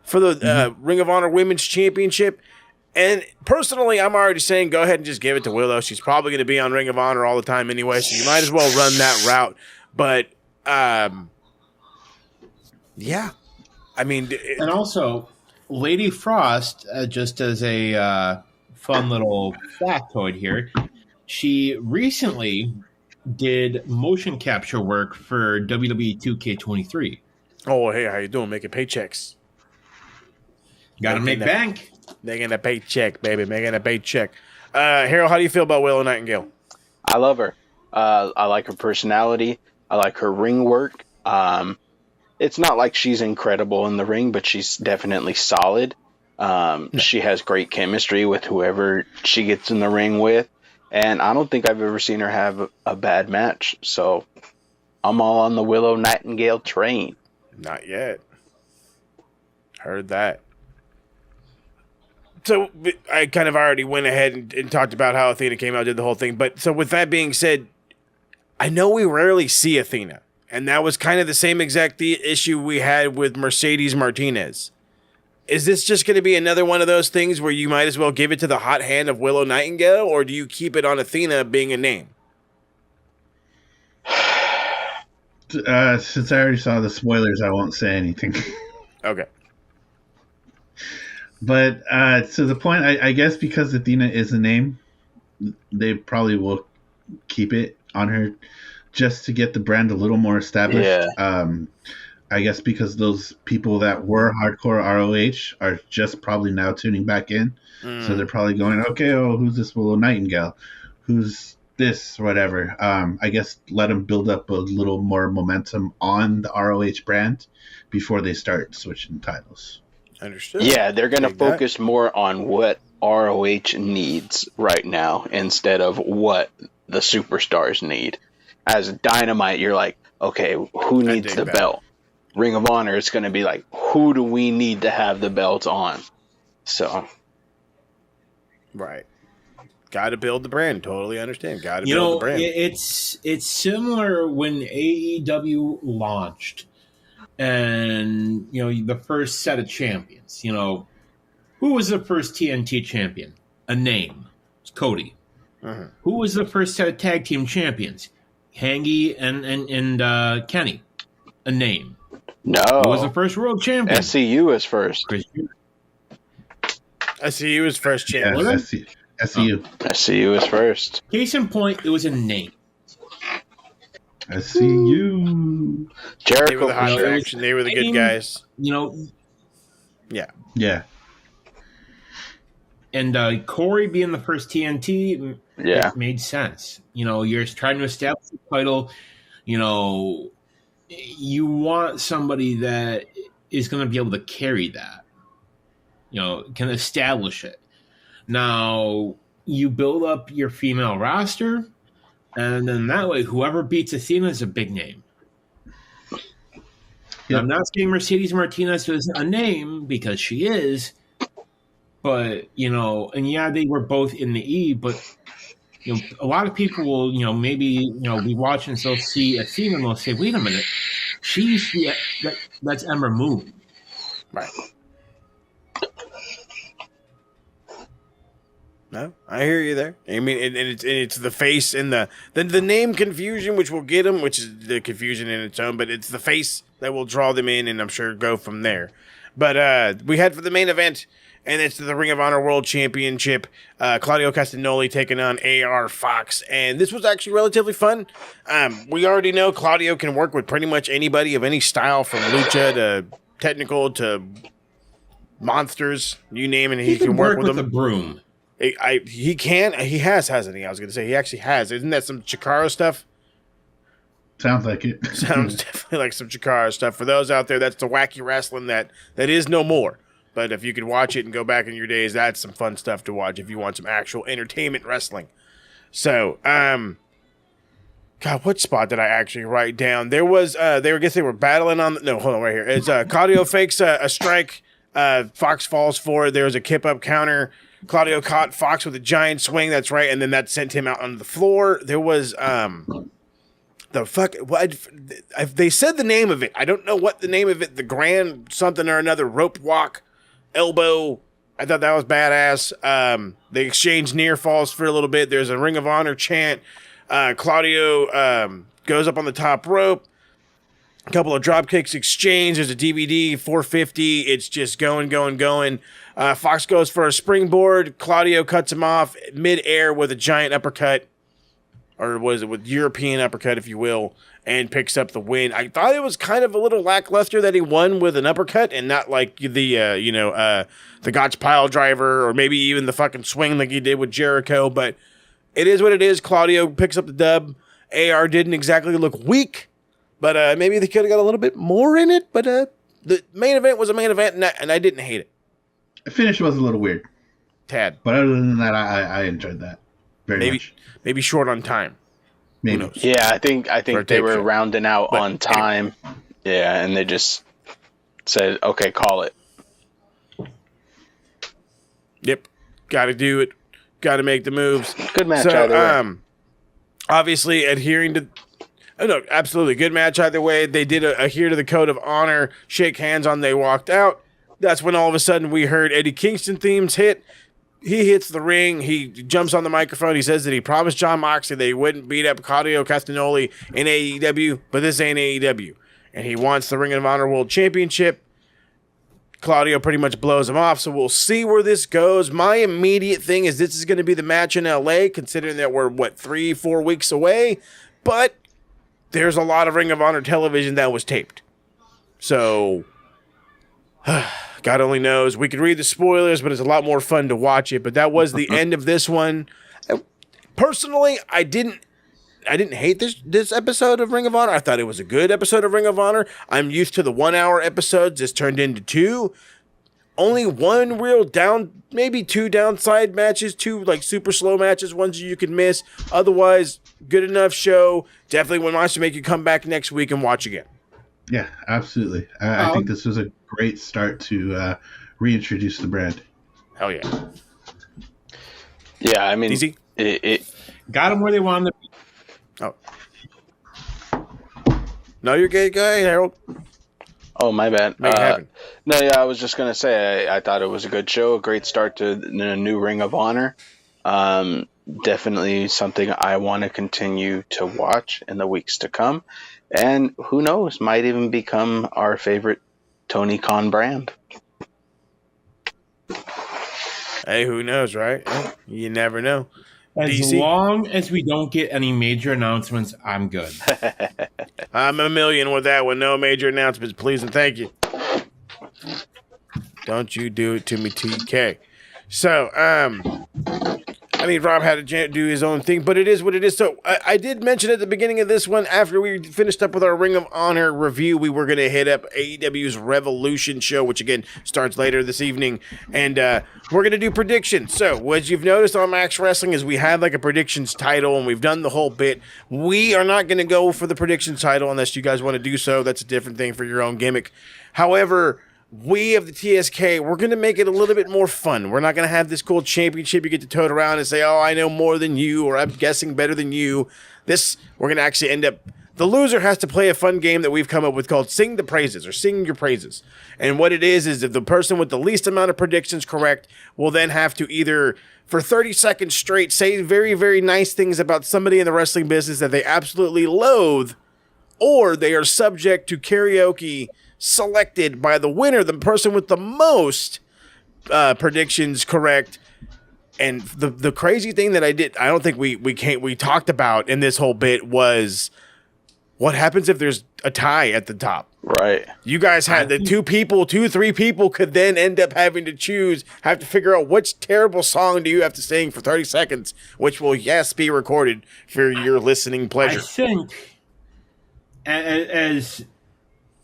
for the Ring of Honor Women's Championship. And personally, I'm already saying go ahead and just give it to Willow. She's probably going to be on Ring of Honor all the time anyway, so you might as well run that route. But, yeah. I mean... And also, Lady Frost, just as a fun little factoid here, she recently... did motion capture work for WWE 2K23. Oh, hey, how you doing? Making paychecks. Gotta make bank. Making a paycheck, baby. Making a paycheck. Harold, how do you feel about Willow Nightingale? I love her. I like her personality. I like her ring work. It's not like she's incredible in the ring, but she's definitely solid. She has great chemistry with whoever she gets in the ring with. And I don't think I've ever seen her have a bad match. So I'm all on the Willow Nightingale train. Not yet. Heard that. So I kind of already went ahead and talked about how Athena came out, did the whole thing. But so with that being said, I know we rarely see Athena. And that was kind of the same exact issue we had with Mercedes Martinez. Is this just going to be another one of those things where you might as well give it to the hot hand of Willow Nightingale, or do you keep it on Athena being a name? Since I already saw the spoilers, I won't say anything. Okay. But to the point, I guess because Athena is a name, they probably will keep it on her just to get the brand a little more established. Yeah. I guess because those people that were hardcore ROH are just probably now tuning back in. So they're probably going, okay, who's this Willow Nightingale? Who's this, whatever. I guess let them build up a little more momentum on the ROH brand before they start switching titles. Understood. Yeah, they're going to focus more on what ROH needs right now instead of what the superstars need. As Dynamite, you're like, okay, who needs the belt? Ring of Honor is going to be like, who do we need to have the belts on? So, Right. Got to build the brand. Totally understand. Got to You build the know, brand. it's similar when AEW launched, and the first set of champions. Who was the first TNT champion? A name. It's Cody. Uh-huh. Who was the first set of tag team champions? Hangy and Kenny. A name. No. Who was the first world champion? SCU is first. Chris. SCU is first champ. Yeah, SCU. SCU is first. Case in point, it was a name. SCU. They Jericho were the for hot sure. faction. They were the good guys. Yeah. Yeah. And Corey being the first TNT Yeah. made sense. You're trying to establish the title. You want somebody that is going to be able to carry that. Can establish it. Now, you build up your female roster, and then that way, whoever beats Athena is a big name. Yep. I'm not saying Mercedes Martinez is a name, because she is, but, and yeah, they were both in the E, but, a lot of people will, maybe, be watching, so they'll see Athena and they'll say, wait a minute, that's Ember Moon. Right. No, I hear you there. I mean, and it's the face and the name confusion, which will get them, which is the confusion in its own, but it's the face that will draw them in, and I'm sure go from there. But we had for the main event, and it's the Ring of Honor World Championship, Claudio Castagnoli taking on AR Fox, and this was actually relatively fun. We already know Claudio can work with pretty much anybody of any style, from lucha to technical to monsters, you name it, he can work with them. a broom. He can. He hasn't he? I was going to say he actually has. Isn't that some Chikara stuff? Sounds like it. Sounds definitely like some Chikara stuff. For those out there, that's the wacky wrestling that is no more. But if you could watch it and go back in your days, that's some fun stuff to watch if you want some actual entertainment wrestling. So, God, what spot did I actually write down? There was, they were battling on, no, hold on, right here. It's, Claudio fakes a strike. Fox falls for it. There was a kip up counter. Claudio caught Fox with a giant swing. That's right. And then that sent him out on the floor. There was, they said the name of it. I don't know what the name of it, the grand something or another, rope walk, elbow. I thought that was badass. They exchanged near falls for a little bit. There's a Ring of Honor chant. Claudio goes up on the top rope. A couple of drop kicks exchange. There's a DVD, 450. It's just going. Fox goes for a springboard. Claudio cuts him off mid-air with a giant uppercut. Or was it with European uppercut, if you will, and picks up the win. I thought it was kind of a little lackluster that he won with an uppercut and not like the Gotch pile driver or maybe even the fucking swing like he did with Jericho. But it is what it is. Claudio picks up the dub. AR didn't exactly look weak, but maybe they could have got a little bit more in it. But the main event was a main event, and I didn't hate it. The finish was a little weird. Tad. But other than that, I enjoyed that very much. Maybe short on time. Maybe. Who knows? Yeah, I think they were rounding out But on time. Yeah, and they just said, "Okay, call it." Yep, got to do it. Got to make the moves. Good match either way. Obviously adhering to. Oh, no, absolutely good match either way. They did adhere to the code of honor. Shake hands on. They walked out. That's when all of a sudden we heard Eddie Kingston themes hit. He hits the ring. He jumps on the microphone. He says that he promised John Moxley that he wouldn't beat up Claudio Castagnoli in AEW, but this ain't AEW. And he wants the Ring of Honor World Championship. Claudio pretty much blows him off, so we'll see where this goes. My immediate thing is this is going to be the match in LA, considering that we're, 3-4 weeks away? But there's a lot of Ring of Honor television that was taped. So, God only knows. We could read the spoilers, but it's a lot more fun to watch it. But that was the end of this one. Personally, I didn't hate this episode of Ring of Honor. I thought it was a good episode of Ring of Honor. I'm used to the 1 hour episodes. This turned into 2. Only one real maybe 2 downside matches, 2 super slow matches, ones you could miss. Otherwise, good enough show. Definitely wants to make you come back next week and watch again. Yeah, absolutely. I think this was a great start to reintroduce the brand. Hell yeah. Yeah, I mean, DC? Got them where they wanted to be. Oh. No, you're good. Go ahead, Harold. Oh, my bad. Make it happen. No, yeah, I was just going to say I thought it was a good show, a great start to the new Ring of Honor. Definitely something I want to continue to watch in the weeks to come. And who knows, might even become our favorite Tony Khan brand. Hey, who knows, right? You never know. As DC? long as we don't get any major announcements, I'm good. I'm a million with that one. No major announcements, please and thank you. Don't you do it to me, TK. So, I mean, Rob had to do his own thing, but it is what it is. So I did mention at the beginning of this one, after we finished up with our Ring of Honor review, we were going to hit up AEW's Revolution show, which again starts later this evening, and we're going to do predictions. So what you've noticed on Max Wrestling is we have like a predictions title, and we've done the whole bit. We are not going to go for the predictions title unless you guys want to do so. That's a different thing for your own gimmick. However, we of the TSK, we're going to make it a little bit more fun. We're not going to have this cool championship you get to tote around and say, oh, I know more than you, or I'm guessing better than you. We're going to actually end up, the loser has to play a fun game that we've come up with called Sing the Praises, or Sing Your Praises. And what it is if the person with the least amount of predictions correct will then have to either, for 30 seconds straight, say very, very nice things about somebody in the wrestling business that they absolutely loathe, or they are subject to karaoke selected by the winner, the person with the most predictions correct. And the crazy thing that I don't think we talked about in this whole bit was what happens if there's a tie at the top. Right. You guys had the 3 people could then end up having to have to figure out which terrible song do you have to sing for 30 seconds, which will, yes, be recorded for your listening pleasure. I think as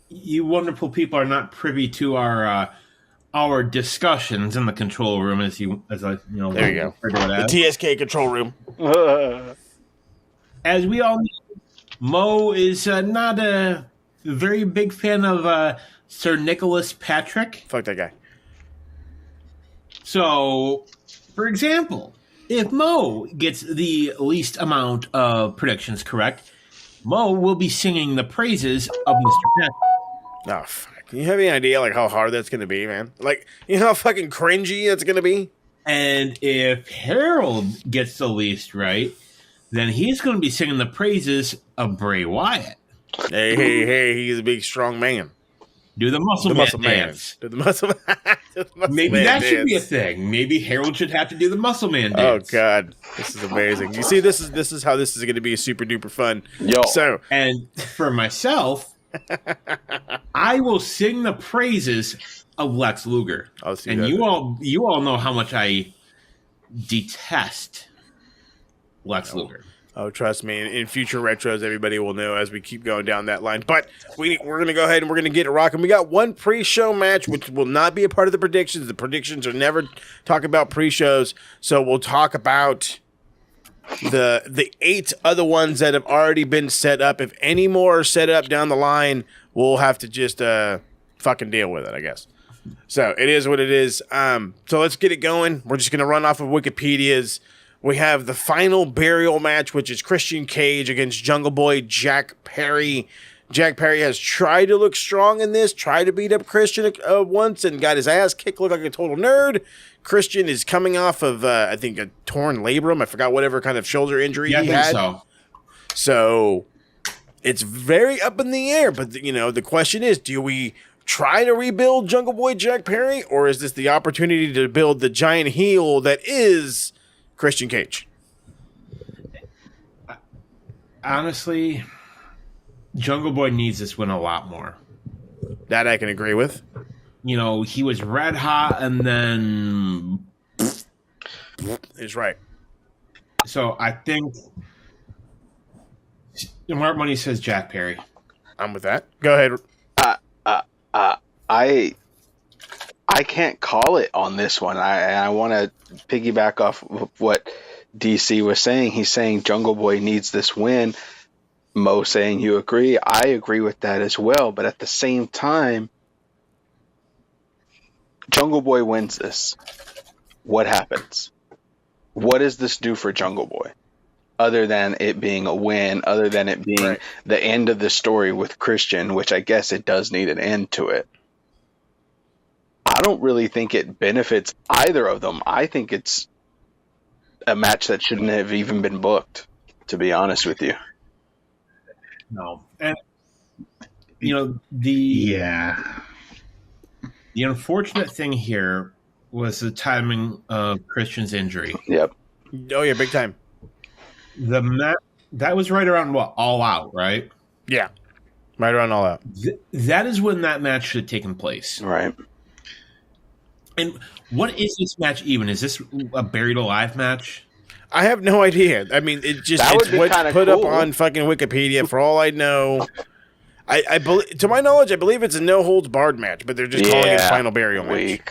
you wonderful people are not privy to our discussions in the control room, there you go. The TSK control room. As we all know, Mo is not a very big fan of Sir Nicholas Patrick. Fuck that guy. So, for example, if Mo gets the least amount of predictions correct, Mo will be singing the praises of Mr. Patrick. Oh, fuck. Can you have any idea like how hard that's going to be, man? Like, you know how fucking cringy that's going to be? And if Harold gets the least right, then he's going to be singing the praises of Bray Wyatt. Hey, he's a big, strong man. Do the muscle man dance. Do the muscle Maybe man that dance. should be a thing. Maybe Harold should have to do the muscle man dance. Oh, God. This is amazing. You see, this is how this is going to be super duper fun. Yo. So, and for myself, I will sing the praises of Lex Luger. And you all know how much I detest Lex Luger. Oh, trust me. In future retros, everybody will know as we keep going down that line. But we're going to go ahead and we're going to get it rocking. We got one pre-show match, which will not be a part of the predictions. The predictions are never talk about pre-shows. So we'll talk about the 8 other ones that have already been set up. If any more are set up down the line, we'll have to just fucking deal with it, I guess. So it is what it is. So let's get it going. We're just going to run off of Wikipedia's. We have the final burial match, which is Christian Cage against Jungle Boy Jack Perry. Jack Perry has tried to look strong in this, tried to beat up Christian once and got his ass kicked, looked like a total nerd. Christian is coming off of, I think, a torn labrum. I forgot whatever kind of shoulder injury he had. So it's very up in the air. But, the question is, do we try to rebuild Jungle Boy Jack Perry, or is this the opportunity to build the giant heel that is Christian Cage? Honestly, Jungle Boy needs this win a lot more. That I can agree with. He was red hot and then is right. So I think Mark Money says Jack Perry. I'm with that. Go ahead. I can't call it on this one. I want to piggyback off of what DC was saying. He's saying Jungle Boy needs this win. Mo saying you agree. I agree with that as well. But at the same time, Jungle Boy wins this. What happens? what does this do for Jungle Boy? Other than it being a win, other than it being the end of the story with Christian, which I guess it does need an end to it. I don't really think it benefits either of them. I think it's a match that shouldn't have even been booked, to be honest with you. No. And, the unfortunate thing here was the timing of Christian's injury. Yep. Oh, yeah, big time. That was right around All Out, right? Yeah, right around All Out. That is when that match should have taken place. Right. And what is this match even? Is this a buried alive match? I have no idea. I mean, it's what's put up on fucking Wikipedia. For all I know, I believe, to my knowledge, I believe it's a no holds barred match, but they're just calling it a final burial match.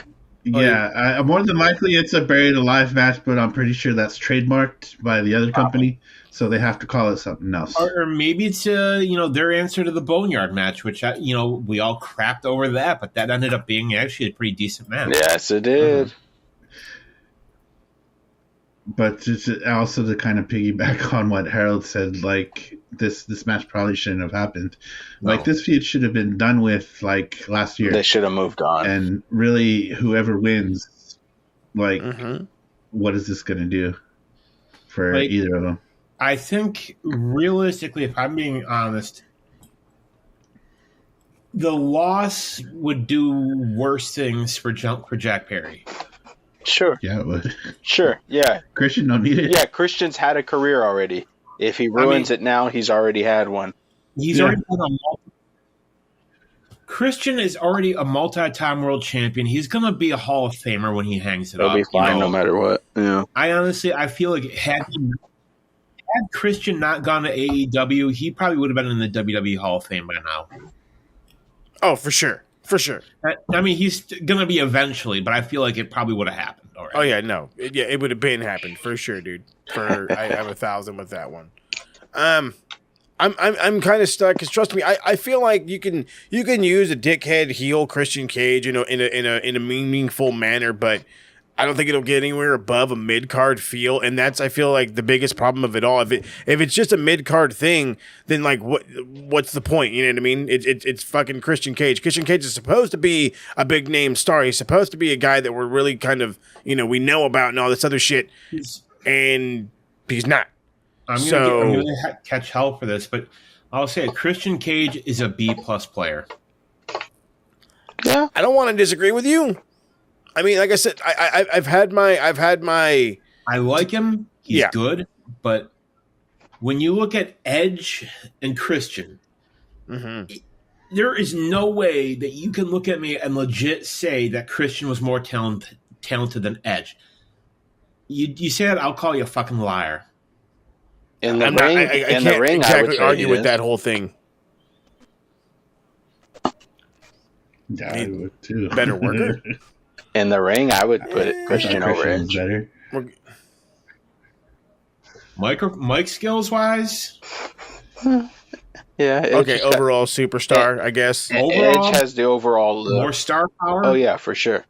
Yeah, more than likely it's a buried alive match, but I'm pretty sure that's trademarked by the other company, so they have to call it something else. Or maybe it's their answer to the Boneyard match, which we all crapped over that, but that ended up being actually a pretty decent match. Yes, it did. But just also to kind of piggyback on what Harold said, like this match probably shouldn't have happened. No. Like this feud should have been done with like last year. They should have moved on. And really, whoever wins, like, what is this going to do for either of them? I think realistically, if I'm being honest, the loss would do worse things for Jack Perry. Sure. Yeah, it would. Sure, yeah. Christian don't need it. Yeah, Christian's had a career already. If he ruins it now, he's already had one. He's already had Christian is already a multi-time world champion. He's going to be a Hall of Famer when he hangs it up. He'll be fine no matter what. Yeah. I feel like had Christian not gone to AEW, he probably would have been in the WWE Hall of Fame by now. Oh, for sure. For sure. I mean, he's going to be eventually, but I feel like it probably would have happened already. Oh, yeah, no. It would have been happened for sure, dude. I have 1,000 with that one. I'm kind of stuck because trust me, I feel like you can use a dickhead heel Christian Cage, in a meaningful manner, but I don't think it'll get anywhere above a mid-card feel, and that's, I feel like, the biggest problem of it all. If it's just a mid-card thing, then like what's the point? You know what I mean? It's fucking Christian Cage. Christian Cage is supposed to be a big name star. He's supposed to be a guy that we're really kind of we know about and all this other shit, and he's not. I'm gonna catch hell for this, but I'll say Christian Cage is a B+ player. Yeah, I don't want to disagree with you. I mean, like I said, I've had my. I like him. He's good, but when you look at Edge and Christian, there is no way that you can look at me and legit say that Christian was more talented than Edge. You say that, I'll call you a fucking liar. In the ring, I can't exactly argue with that whole thing. Yeah, I would too. Better worker. In the ring, I would put Christian over Edge. Better. Mike skills wise, yeah. Okay, overall superstar, I guess. Edge has the overall look. More star power. Oh yeah, for sure.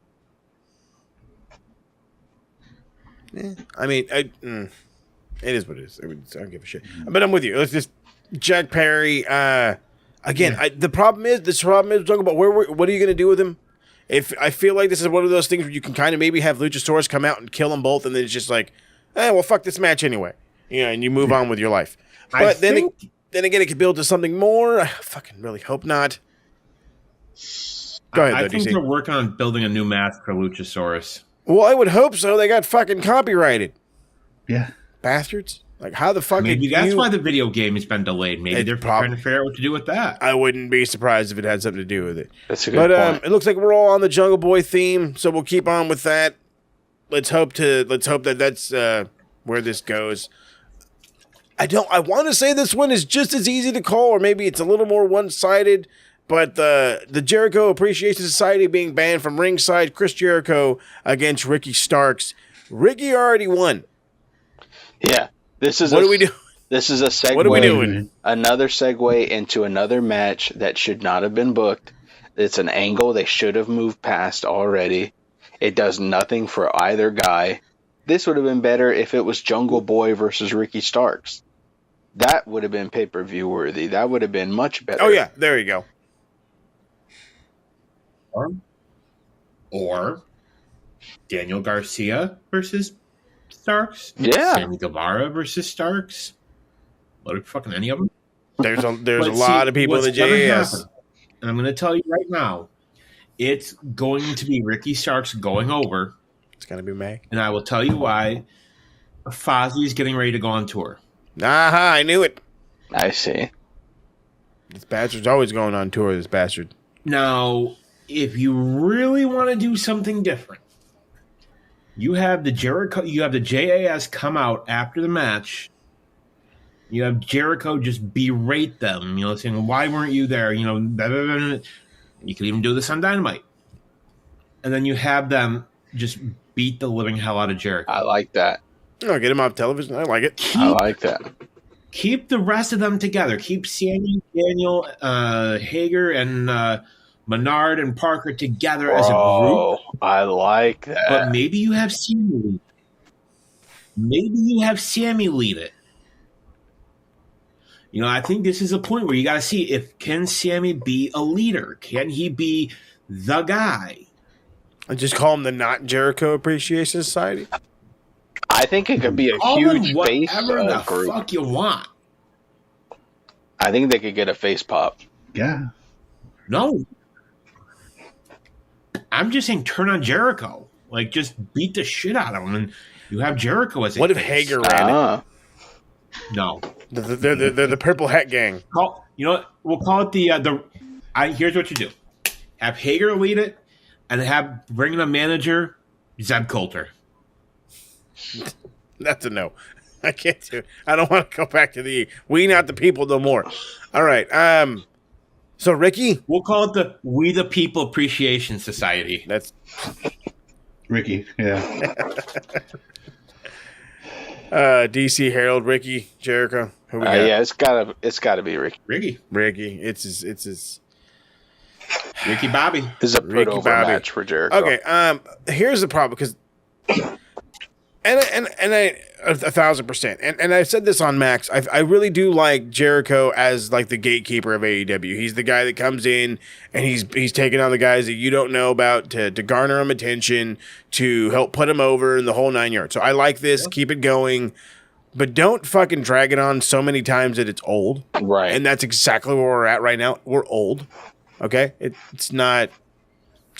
I mean, it is what it is. I don't give a shit. But I'm with you. Let's just Jack Perry. Again, the problem is talking about what are you going to do with him? If I feel like this is one of those things where you can kind of maybe have Luchasaurus come out and kill them both, and then it's just like, well, fuck this match anyway, and you move on with your life. But then again, it could build to something more. I fucking really hope not. Go ahead. I think they're working on building a new mask for Luchasaurus. Well, I would hope so. They got fucking copyrighted. Yeah, bastards. Like, how the fuck? Maybe that's why the video game has been delayed. Maybe they're trying to figure out what to do with that. I wouldn't be surprised if it had something to do with it. That's a good point. It looks like we're all on the Jungle Boy theme, so we'll keep on with that. Let's hope that that's where this goes. I want to say this one is just as easy to call, or maybe it's a little more one-sided. But the Jericho Appreciation Society being banned from ringside, Chris Jericho against Ricky Starks. Ricky already won. Yeah. What are we doing? This is a segue. What are we doing? Another segue into another match that should not have been booked. It's an angle they should have moved past already. It does nothing for either guy. this would have been better if it was Jungle Boy versus Ricky Starks. That would have been pay-per-view worthy. That would have been much better. Oh yeah, there you go. Or Daniel Garcia versus Starks. Yeah. Sammy Guevara versus Starks. What fucking any of them? There's a But lot of people in the what's gonna JAS. happen, and I'm going to tell you right now, it's going to be Ricky Starks going over, It's gonna be May. and I will tell you why. Fozzy's getting ready to go on tour. Aha, I knew it. I see. This bastard's always going on tour, this bastard. Now, if you really want to do something different, you have the JAS come out after the match. You have Jericho just berate them, saying, why weren't you there? Blah, blah, blah, blah. You can even do this on Dynamite. And then you have them just beat the living hell out of Jericho. I like that. Oh, get him off television. I like it. I like that. Keep the rest of them together. Keep Sammy, Daniel, Hager, and Menard and Parker together as a group. I like that. But maybe you have Sammy lead. Maybe you have Sammy lead it. I think this is a point where you got to see can Sammy be a leader? Can he be the guy? And just call him the Not Jericho Appreciation Society. I think it could be a Call huge him face whatever the group. fuck you want. I think they could get a face pop. Yeah. No. I'm just saying turn on Jericho. Like, just beat the shit out of him, and you have Jericho as a What if face. Hager ran it? No. They're the Purple Hat Gang. You know what? We'll call it here's what you do. Have Hager lead it, and bring in a manager, Zeb Coulter. That's a no. I can't do it. I don't want to go back to we not the people no more. All right. So Ricky, We'll call it the We the People Appreciation Society. that's Ricky, yeah. DC Harold, Ricky, Jericho. Who we got? Yeah, it's gotta be Ricky. Ricky. It's his Ricky Bobby. This is a Ricky put over Bobby. match for Jericho. Okay. Here's the problem because, and I 1,000%, and I've said this on Max. I really do like Jericho as like the gatekeeper of AEW. He's the guy that comes in and he's taking on the guys that you don't know about to garner them attention, to help put them over, and the whole 9 yards. So I like this. Keep it going. But don't fucking drag it on so many times that it's old. Right. And that's exactly where we're at right now. We're old. Okay? It's not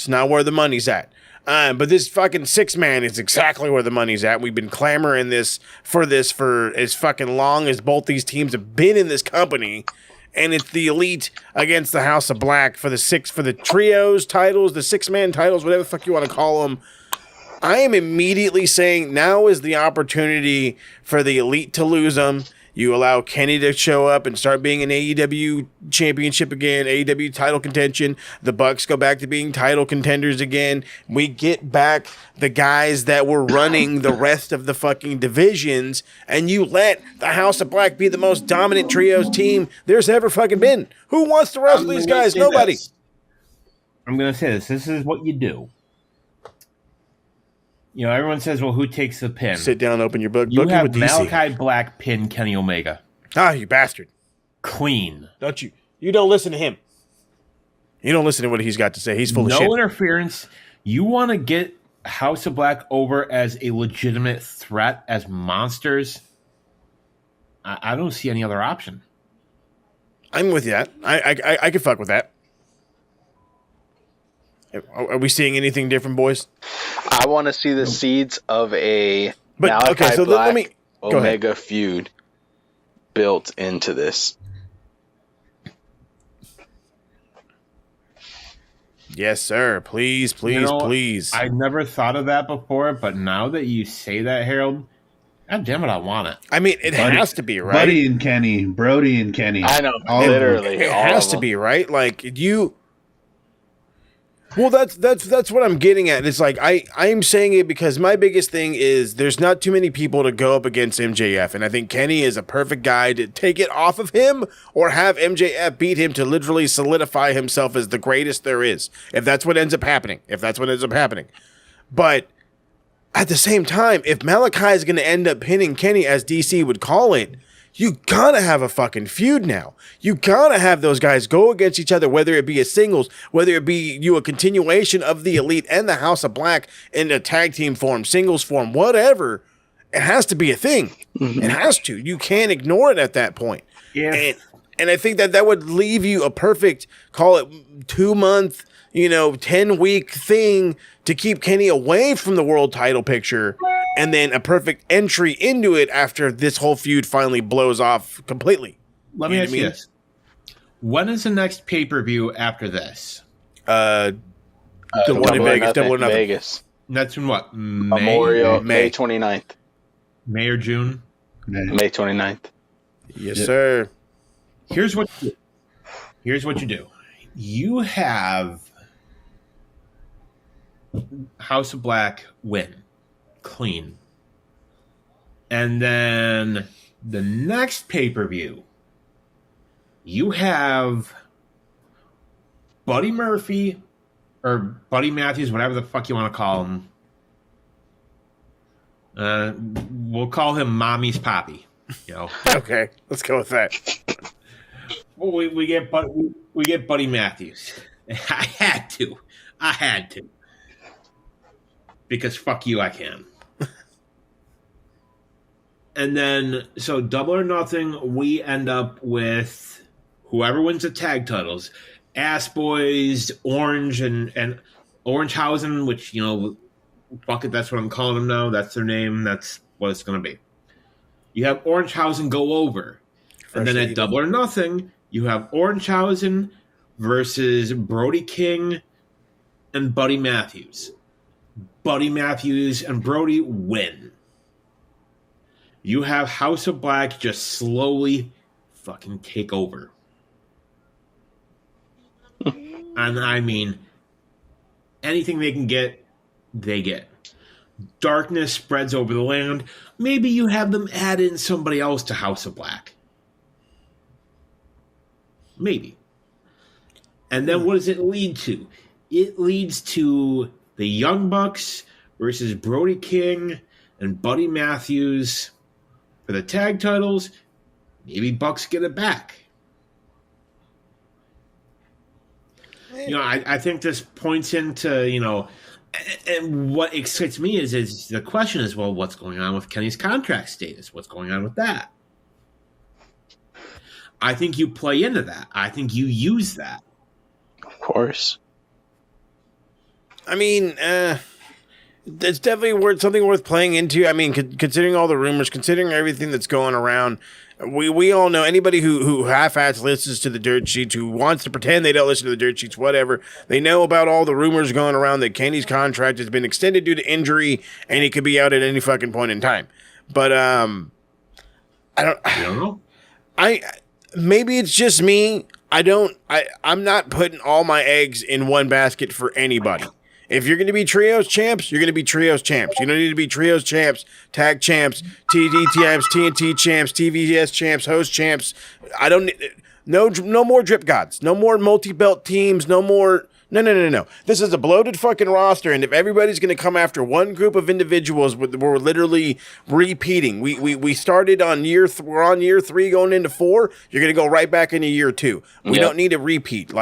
where the money's at. But this fucking 6-man is exactly where the money's at. We've been clamoring for as fucking long as both these teams have been in this company. And it's the Elite against the House of Black for the trios titles, the 6-man titles, whatever the fuck you want to call them. I am immediately saying now is the opportunity for the Elite to lose them. You allow Kenny to show up and start being an AEW championship again, AEW title contention. The Bucks go back to being title contenders again. We get back the guys that were running the rest of the fucking divisions, and you let the House of Black be the most dominant trios team there's ever fucking been. Who wants to wrestle these guys? Nobody. I'm going to say this. This is what you do. Everyone says, well, who takes the pin? Sit down, open your book. You Book it have with DC. Malachi Black pin Kenny Omega. Ah, you bastard. Clean. Don't you? You don't listen to him. You don't listen to what he's got to say. He's full of shit. No interference. You want to get House of Black over as a legitimate threat, as monsters. I don't see any other option. I'm with you. I can fuck with that. Are we seeing anything different, boys? I want to see the seeds of a But Malachi okay, so Black let me go ahead. Omega feud built into this. Yes, sir. Please, please, please. I never thought of that before, but now that you say that, Harold, God damn it, I want it. I mean, it has to be, right? Buddy and Kenny, Brody and Kenny. I know, All of them. literally. It all has of to them. be, right? Like you. Well, that's what I'm getting at. It's like I'm saying it because my biggest thing is there's not too many people to go up against MJF, and I think Kenny is a perfect guy to take it off of him or have MJF beat him to literally solidify himself as the greatest there is. If that's what ends up happening. But at the same time, if Malachi is going to end up pinning Kenny, as DC would call it, you gotta have a fucking feud now. You gotta have those guys go against each other, whether it be a singles, whether it be a continuation of the Elite and the House of Black in a tag team form, singles form, whatever. It has to be a thing. Mm-hmm. It has to. You can't ignore it at that point. Yeah. And I think that would leave you a perfect, call it 2-month, 10-week thing to keep Kenny away from the world title picture, and then a perfect entry into it after this whole feud finally blows off completely. Let me ask you this. When is the next pay-per-view after this? The one in Vegas, Double or Nothing. Vegas. That's in what? Memorial, May 29th. May or June? May 29th. Yes, sir. Here's what you do. You have House of Black win clean. And then the next pay-per-view, you have Buddy Murphy or Buddy Matthews, whatever the fuck you want to call him. We'll call him Mommy's Poppy. Okay, let's go with that. We get Buddy Matthews. I had to. Because fuck you, I can. And then, so Double or Nothing, we end up with whoever wins the tag titles. Ass Boys, Orange, and Orangehausen, which, fuck it, that's what I'm calling them now. That's their name. That's what it's going to be. You have Orangehausen go over. And then at Double or Nothing, you have Orangehausen versus Brody King and Buddy Matthews. Buddy Matthews and Brody win. You have House of Black just slowly fucking take over. And I mean, anything they can get, they get. Darkness spreads over the land. Maybe you have them add in somebody else to House of Black. Maybe. And then what does it lead to? It leads to the Young Bucks versus Brody King and Buddy Matthews for the tag titles. Maybe Bucks get it back. I think this points into, and what excites me is the question is, well, what's going on with Kenny's contract status? What's going on with that? I think you play into that. I think you use that. Of course. I mean, it's definitely something worth playing into. I mean, considering all the rumors, considering everything that's going around, we all know anybody who half-ass listens to the dirt sheets, who wants to pretend they don't listen to the dirt sheets, whatever. They know about all the rumors going around that Kenny's contract has been extended due to injury, and he could be out at any fucking point in time. But I don't. You don't know. Maybe it's just me. I'm not putting all my eggs in one basket for anybody. If you're going to be trios champs, you're going to be trios champs. You don't need to be trios champs, tag champs, TD champs, TNT champs, TVS champs, host champs. No more drip gods. No more multi-belt teams. No more. No. This is a bloated fucking roster, and if everybody's going to come after one group of individuals, we're literally repeating. We started on we're on year 3 going into 4. You're going to go right back into year 2. We don't need a repeat.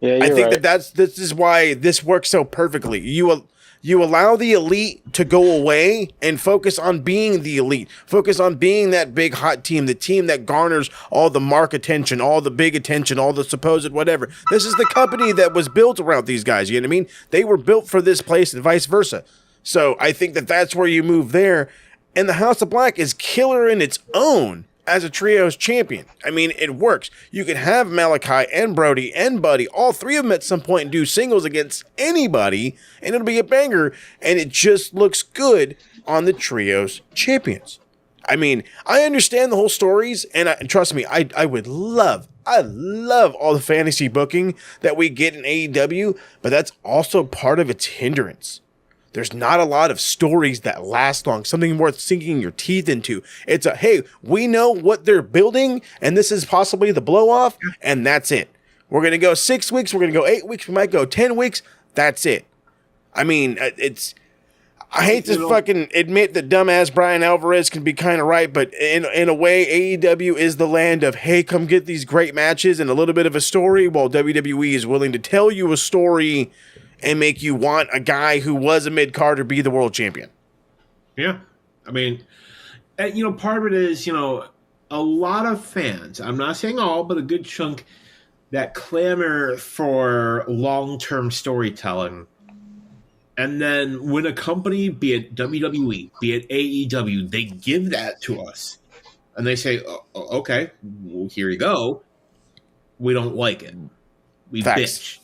I think right. This is why this works so perfectly. You allow the elite to go away and focus on being the elite. Focus on being that big hot team, the team that garners all the mark attention, all the big attention, all the supposed whatever. This is the company that was built around these guys. You know what I mean? They were built for this place and vice versa. So I think that's where you move there. And the House of Black is killer in its own as a trios champion. I mean, it works. You can have Malachi and Brody and Buddy, all 3 of them at some point, do singles against anybody, and it'll be a banger, and it just looks good on the trios champions. I mean, I understand the whole stories, and trust me, I love all the fantasy booking that we get in AEW, but that's also part of its hindrance. There's not a lot of stories that last long, something worth sinking your teeth into. It's hey, we know what they're building, and this is possibly the blow-off, and that's it. We're going to go 6 weeks, we're going to go 8 weeks, we might go 10 weeks, that's it. I mean, I hate to fucking admit that dumbass Brian Alvarez can be kind of right, but in a way, AEW is the land of, hey, come get these great matches and a little bit of a story, while WWE is willing to tell you a story and make you want a guy who was a mid-carder be the world champion. Yeah. I mean, part of it is, a lot of fans, I'm not saying all, but a good chunk that clamor for long-term storytelling. And then when a company, be it WWE, be it AEW, they give that to us. And they say, okay, well, here you go. We don't like it. We bitch.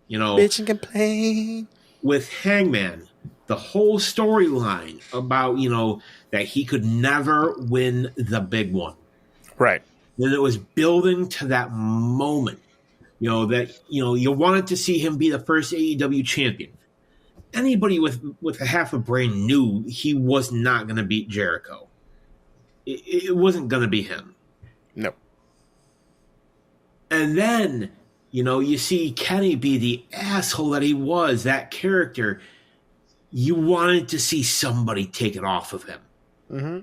Bitch and complain. With Hangman, the whole storyline about, that he could never win the big one. Right. Then it was building to that moment. That, you wanted to see him be the first AEW champion. Anybody with a half a brain knew he was not going to beat Jericho. It wasn't going to be him. No. And then, you see Kenny be the asshole that he was, that character. You wanted to see somebody take it off of him. Mm-hmm.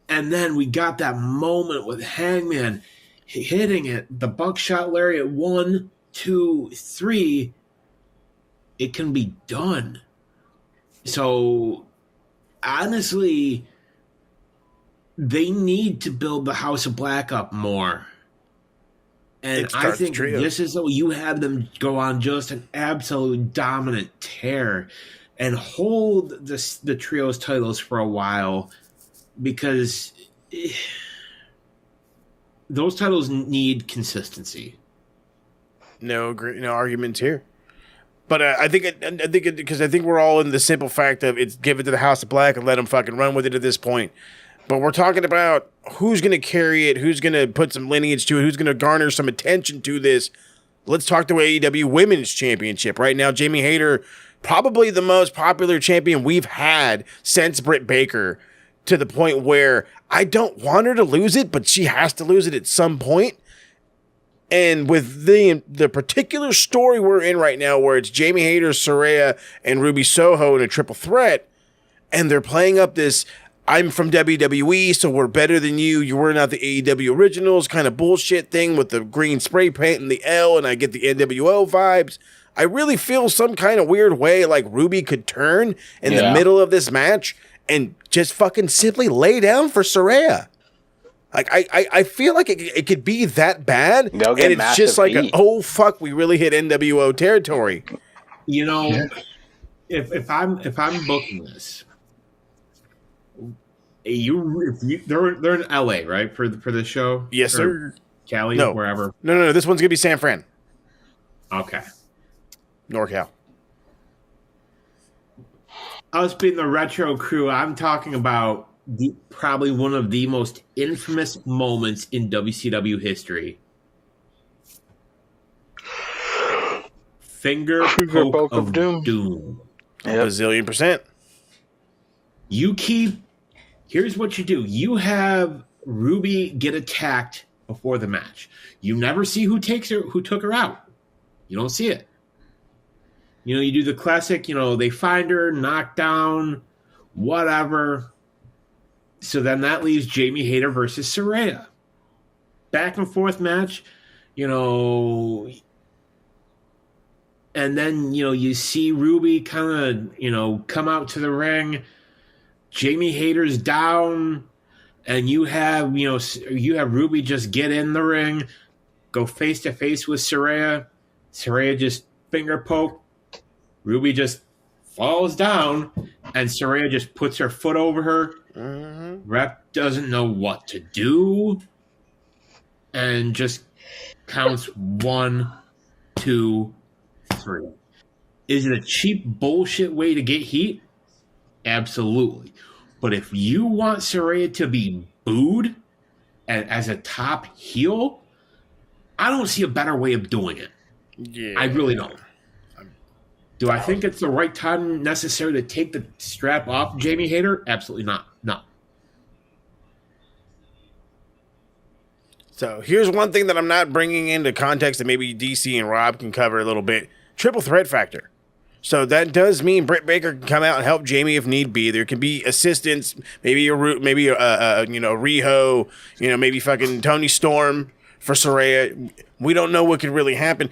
And then we got that moment with Hangman hitting it, the buckshot lariat, 1, 2, 3. It can be done. So, honestly, they need to build the House of Black up more. And I think this is how you have them go on just an absolute dominant tear and hold the trios titles for a while, because those titles need consistency. No arguments here. But I think because I think we're all in the simple fact of it's give it to the House of Black and let them fucking run with it at this point. But we're talking about who's going to carry it, who's going to put some lineage to it, who's going to garner some attention to this. Let's talk to AEW Women's Championship. Right now, Jamie Hayter, probably the most popular champion we've had since Britt Baker, to the point where I don't want her to lose it, but she has to lose it at some point. And with the particular story we're in right now, where it's Jamie Hayter, Saraya, and Ruby Soho in a triple threat, and they're playing up this, I'm from WWE, so we're better than you. You were not the AEW originals kind of bullshit thing with the green spray paint and the L, and I get the NWO vibes. I really feel some kind of weird way like Ruby could turn in the middle of this match and just fucking simply lay down for Saraya. Like, I feel like it could be that bad, and it's just like, oh, fuck, we really hit NWO territory. If I'm booking this, they're in LA, right, for this show? Yes, sir. Cali, no. Wherever. No. This one's gonna be San Fran. Okay. NorCal. Us being the retro crew, I'm talking about probably one of the most infamous moments in WCW history. Finger poke of doom. Yep. A zillion %. Here's what you do. You have Ruby get attacked before the match. You never see who took her out. You don't see it. You do the classic, they find her, knocked down, whatever. So then that leaves Jamie Hayter versus Saraya. Back and forth match, and then, you see Ruby kind of, come out to the ring. Jamie Hayter's down, and you have Ruby just get in the ring, go face to face with Saraya. Saraya just finger poke. Ruby just falls down, and Saraya just puts her foot over her. Mm-hmm. Rep doesn't know what to do, and just counts 1, 2, 3. Is it a cheap bullshit way to get heat? Absolutely. But if you want Saraya to be booed as a top heel, I don't see a better way of doing it. Yeah. I really don't. Do I think it's the right time necessary to take the strap off Jamie Hayter? Absolutely not. No. So here's one thing that I'm not bringing into context that maybe DC and Rob can cover a little bit. Triple threat factor. So that does mean Britt Baker can come out and help Jamie if need be. There can be assistance, maybe Riho, maybe fucking Tony Storm for Saraya. We don't know what could really happen.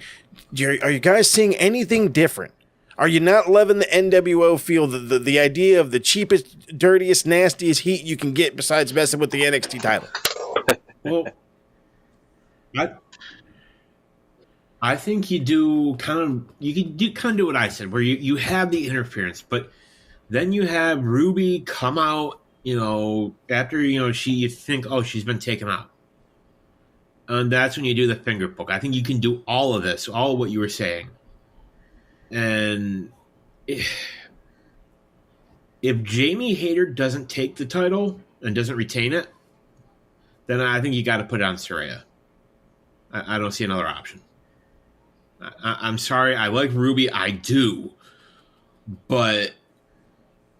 Are you guys seeing anything different? Are you not loving the NWO feel, the idea of the cheapest, dirtiest, nastiest heat you can get besides messing with the NXT title? Well, I think you do kind of do what I said, where you have the interference, but then you have Ruby come out, after you think, oh, she's been taken out, and that's when you do the finger poke. I think you can do all of this, all of what you were saying, and if Jamie Hayter doesn't take the title and doesn't retain it, then I think you got to put it on Saraya. I don't see another option. I'm sorry. I like Ruby. I do. But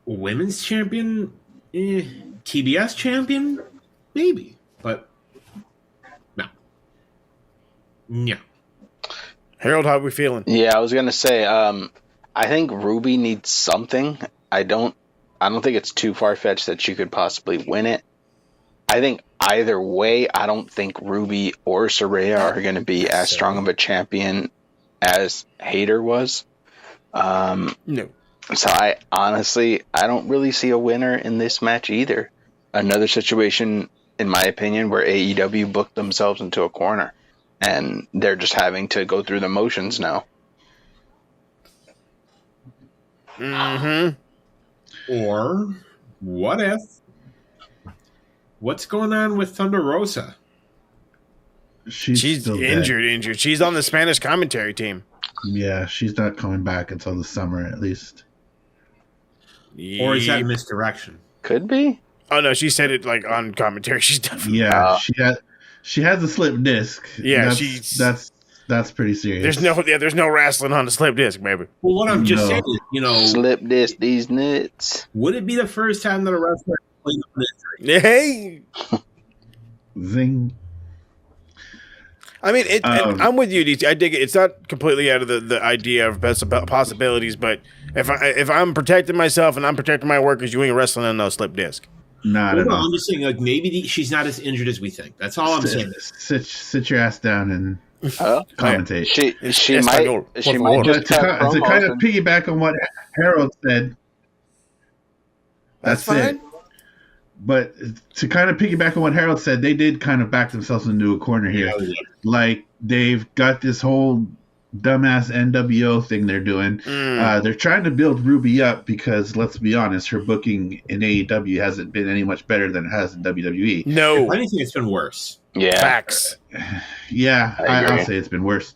women's champion? TBS champion? Maybe. But no. Yeah. Harold, how are we feeling? Yeah, I was going to say, I think Ruby needs something. I don't think it's too far-fetched that she could possibly win it. I think either way, I don't think Ruby or Saraya are going to be as strong of a champion as Hayter was. No. So I don't really see a winner in this match either. Another situation, in my opinion, where AEW booked themselves into a corner and they're just having to go through the motions now. Mm-hmm. Or what if? What's going on with Thunder Rosa? She's still injured. She's on the Spanish commentary team. Yeah, she's not coming back until the summer at least. Or is that misdirection? Could be. Oh no, she said it like on commentary. She's definitely she has a slip disc. Yeah, that's pretty serious. There's no wrestling on the slip disc, baby. Well, what I'm just saying is, slip disc these nuts. Would it be the first time that a wrestler played on injury? Hey, zing. I mean, and I'm with you, DC. I dig it. It's not completely out of the idea of best possibilities, but if I'm protecting myself and I'm protecting my workers, you ain't wrestling on no slip disc. Not at all. I'm just saying, like, maybe she's not as injured as we think. That's all I'm saying. Sit your ass down and commentate. She might just to kind of piggyback on what Harold said. That's fine. it. But to kind of piggyback on what Harold said, they did kind of back themselves into a corner here. Yeah. Like, they've got this whole dumbass NWO thing they're doing. They're trying to build Ruby up because, let's be honest, her booking in AEW hasn't been any much better than it has in WWE. No. If anything, it's been worse. Yeah. Facts. Yeah, I'll say it's been worse.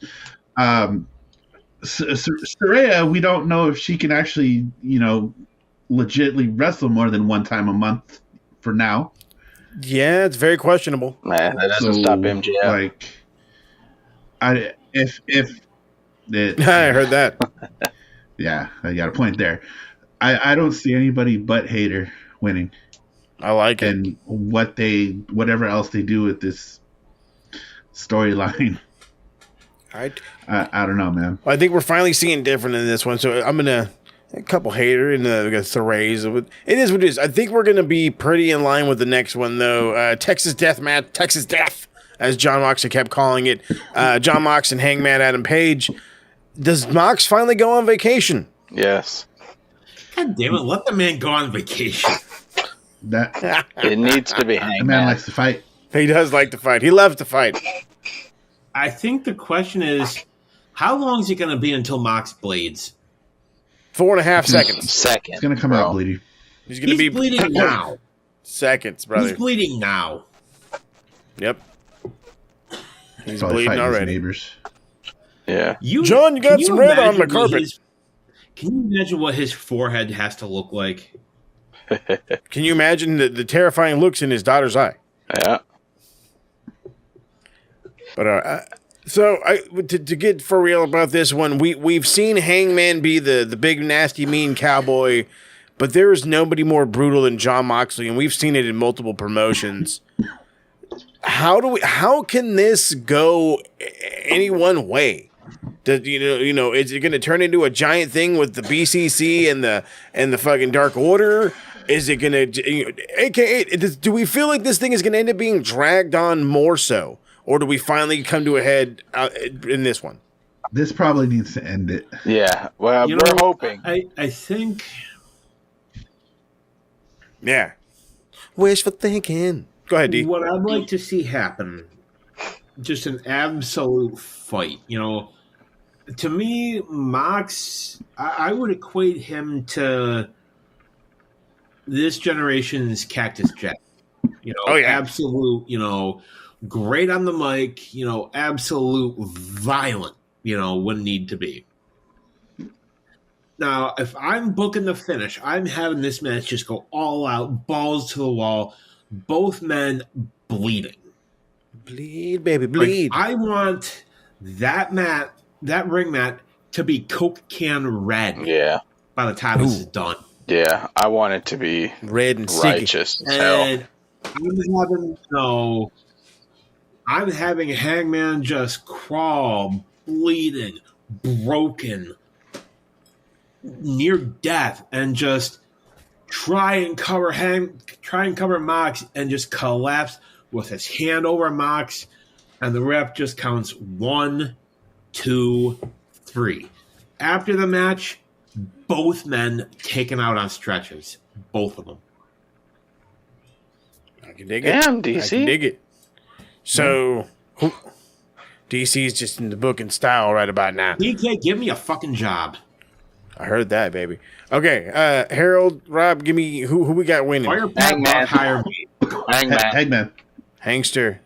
Saraya, we don't know if she can actually, legitimately wrestle more than one time a month for now. Yeah, it's very questionable. Man, that doesn't stop MJF. Like, I heard that. Yeah, I got a point there. I don't see anybody but Hayter winning. I like it. And whatever else they do with this storyline. I don't know, man. Well, I think we're finally seeing different in this one. So I'm gonna a couple Hayter and Therays. It is what it is. I think we're gonna be pretty in line with the next one though. Texas Death, as John Moxley kept calling it. John Mox and Hangman Adam Page. Does Mox finally go on vacation? Yes. God damn it! Let the man go on vacation. It needs to be Hangman. The man likes to fight. He does like to fight. He loves to fight. I think the question is, how long is it going to be until Mox bleeds? 4.5 seconds. It's going to come out bleeding. He's going to be bleeding now. Seconds, brother. He's bleeding now. Yep. He's bleeding already. Neighbors. Yeah. John, you got some red on the carpet. Can you imagine what his forehead has to look like? Can you imagine the terrifying looks in his daughter's eye? Yeah. But so to get for real about this one, we've seen Hangman be the big nasty mean cowboy, but there is nobody more brutal than John Moxley, and we've seen it in multiple promotions. How can this go any one way? Is it going to turn into a giant thing with the BCC and the fucking Dark Order? Is it going to, AKA, do we feel like this thing is going to end up being dragged on more so? Or do we finally come to a head in this one? This probably needs to end it. Yeah, well, we're hoping. I think. Yeah. Wishful thinking. Go ahead, D. What I'd like to see happen, just an absolute fight. To me, Mox, I would equate him to this generation's Cactus Jack. Absolute, great on the mic, absolute violent, when need to be. Now, if I'm booking the finish, I'm having this match just go all out, balls to the wall, both men bleeding. Bleed, baby, bleed. I want that ring mat, to be Coke can red. Yeah. By the time this is done. Yeah, I want it to be red and righteous as hell. I'm having Hangman just crawl, bleeding, broken, near death, and just try and cover Mox and just collapse with his hand over Mox, and the ref just counts 1, 2, 3. After the match, both men taken out on stretchers. Both of them. I can dig it. Damn, DC. I can dig it. So, DC's just in the booking style right about now. DK, give me a fucking job. I heard that, baby. Okay, Harold, Rob, give me who we got winning. Fire Hangman. Hire me. Hangman. Hangster,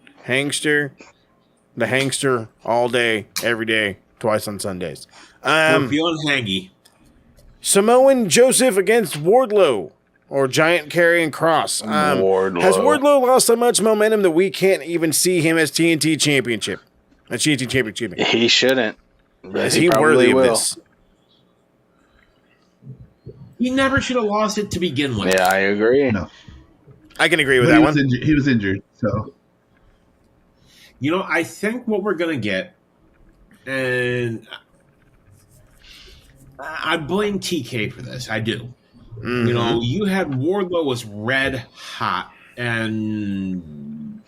the Hangster all day, every day, twice on Sundays. We're feeling hangy. Samoan Joseph against Wardlow, or Giant Karrion Kross. Wardlow. Has Wardlow lost so much momentum that we can't even see him as TNT Championship? He shouldn't. Is he worthy of this? He never should have lost it to begin with. Yeah, I agree. No. I can agree with that one. He was injured, so. I think what we're going to get, and I blame TK for this. I do. Mm-hmm. You had Wardlow was red hot, and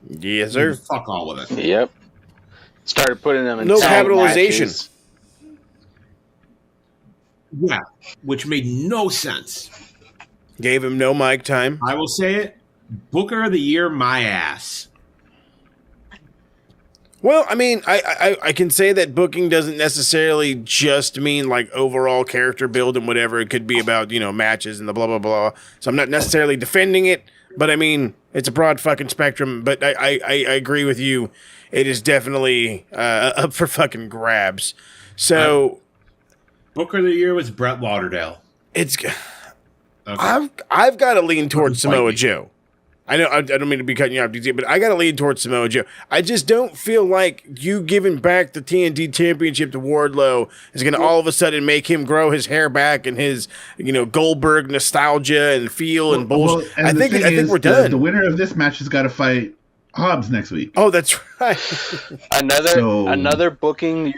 yes, sir. Fuck all with it. Yep. Started putting them in no capitalization. Matches. Yeah, which made no sense. Gave him no mic time. I will say it. Booker of the Year, my ass. Well, I mean, I can say that booking doesn't necessarily just mean like overall character build and whatever. It could be about, matches and the blah, blah, blah. So I'm not necessarily defending it, but I mean, it's a broad fucking spectrum. But I agree with you. It is definitely up for fucking grabs. So Booker of the Year was Brett Lauderdale. It's okay. I've got to lean towards Samoa Joe. I know I don't mean to be cutting you off, DJ, but I got to lean towards Samoa Joe. I just don't feel like you giving back the TNT Championship to Wardlow is going to all of a sudden make him grow his hair back and his, Goldberg nostalgia and feel and bullshit. Well, and I think we're done. The winner of this match has got to fight Hobbs next week. Oh, that's right. Another booking.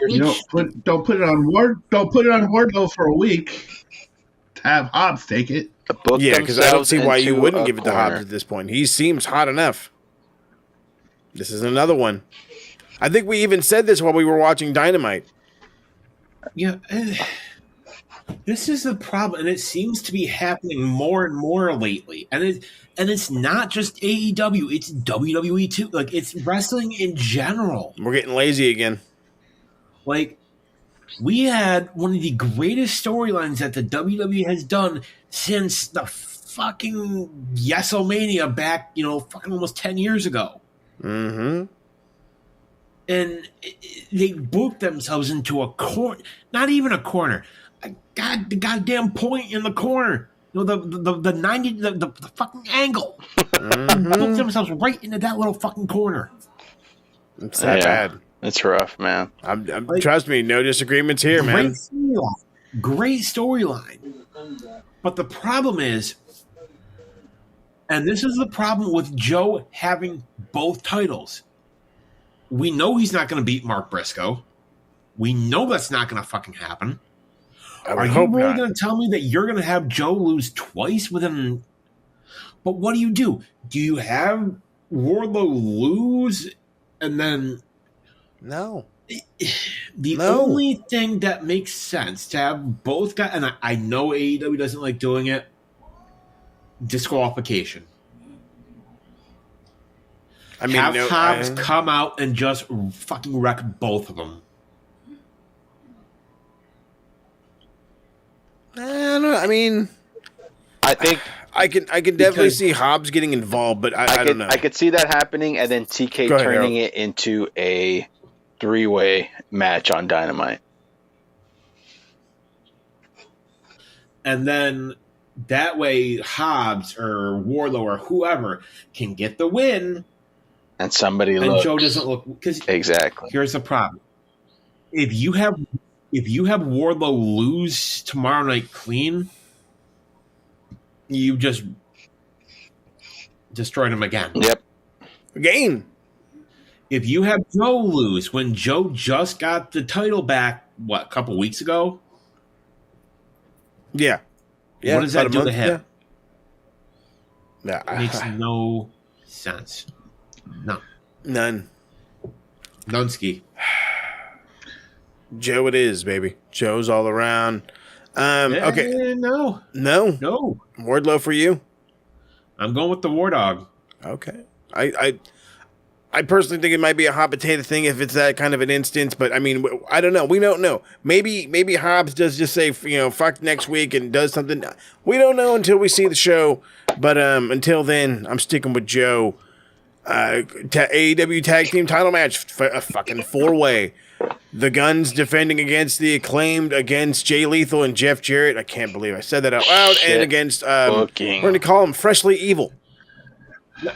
Don't put it on Wardlow for a week. To have Hobbs take it. Yeah, because I don't see why you wouldn't give it to Hobbs at this point. He seems hot enough. This is another one. I think we even said this while we were watching Dynamite. Yeah, this is the problem, and it seems to be happening more and more lately. And it's not just AEW; it's WWE too. Like, it's wrestling in general. We're getting lazy again. Like, we had one of the greatest storylines that the WWE has done since the fucking Yeselmania back, fucking almost 10 years ago. Mm-hmm. And they booked themselves into a corner, not even a corner, the goddamn point in the corner. The 90, the fucking angle. Mm-hmm. Booked themselves right into that little fucking corner. It's that bad. It's rough, man. Trust me, no disagreements here, man. Great storyline. But the problem is, and this is the problem with Joe having both titles. We know he's not going to beat Mark Briscoe. We know that's not going to fucking happen. I would Are you hope really not. going to tell me that you're going to have Joe lose twice within? But what do? Do you have Wardlow lose and then No. the No. only thing that makes sense to have both guys, and I know AEW doesn't like doing it, disqualification. I mean, have no, Hobbs come out and just fucking wreck both of them. I don't know. I mean, I think I can definitely see Hobbs getting involved, but I don't know. I could see that happening, and then TK Go ahead, turning Harold. it into a 3-way match on Dynamite. And then that way Hobbs or Wardlow or whoever can get the win, And somebody and looks. Joe doesn't look, because Exactly. here's the problem. If you have Wardlow lose tomorrow night clean, you just destroyed him again. Yep. Again. If you have Joe lose when Joe just got the title back, what, a couple weeks ago? Yeah. Yeah. What does that about a do to month, him? Yeah. It makes no sense. No. None. Nunsky. Joe it is, baby. Joe's all around. Okay. No. No. Wardlow for you? I'm going with the War Dog. Okay. I personally think it might be a hot potato thing if it's that kind of an instance, but I mean, I don't know. We don't know. Maybe Hobbs does just say, fuck next week and does something. We don't know until we see the show. But until then, I'm sticking with Joe. AEW Tag Team title match, a fucking 4-way. The Guns defending against the Acclaimed, against Jay Lethal and Jeff Jarrett. I can't believe I said that out loud. Shit. And against, we're Booking. going to call him Freshly Evil.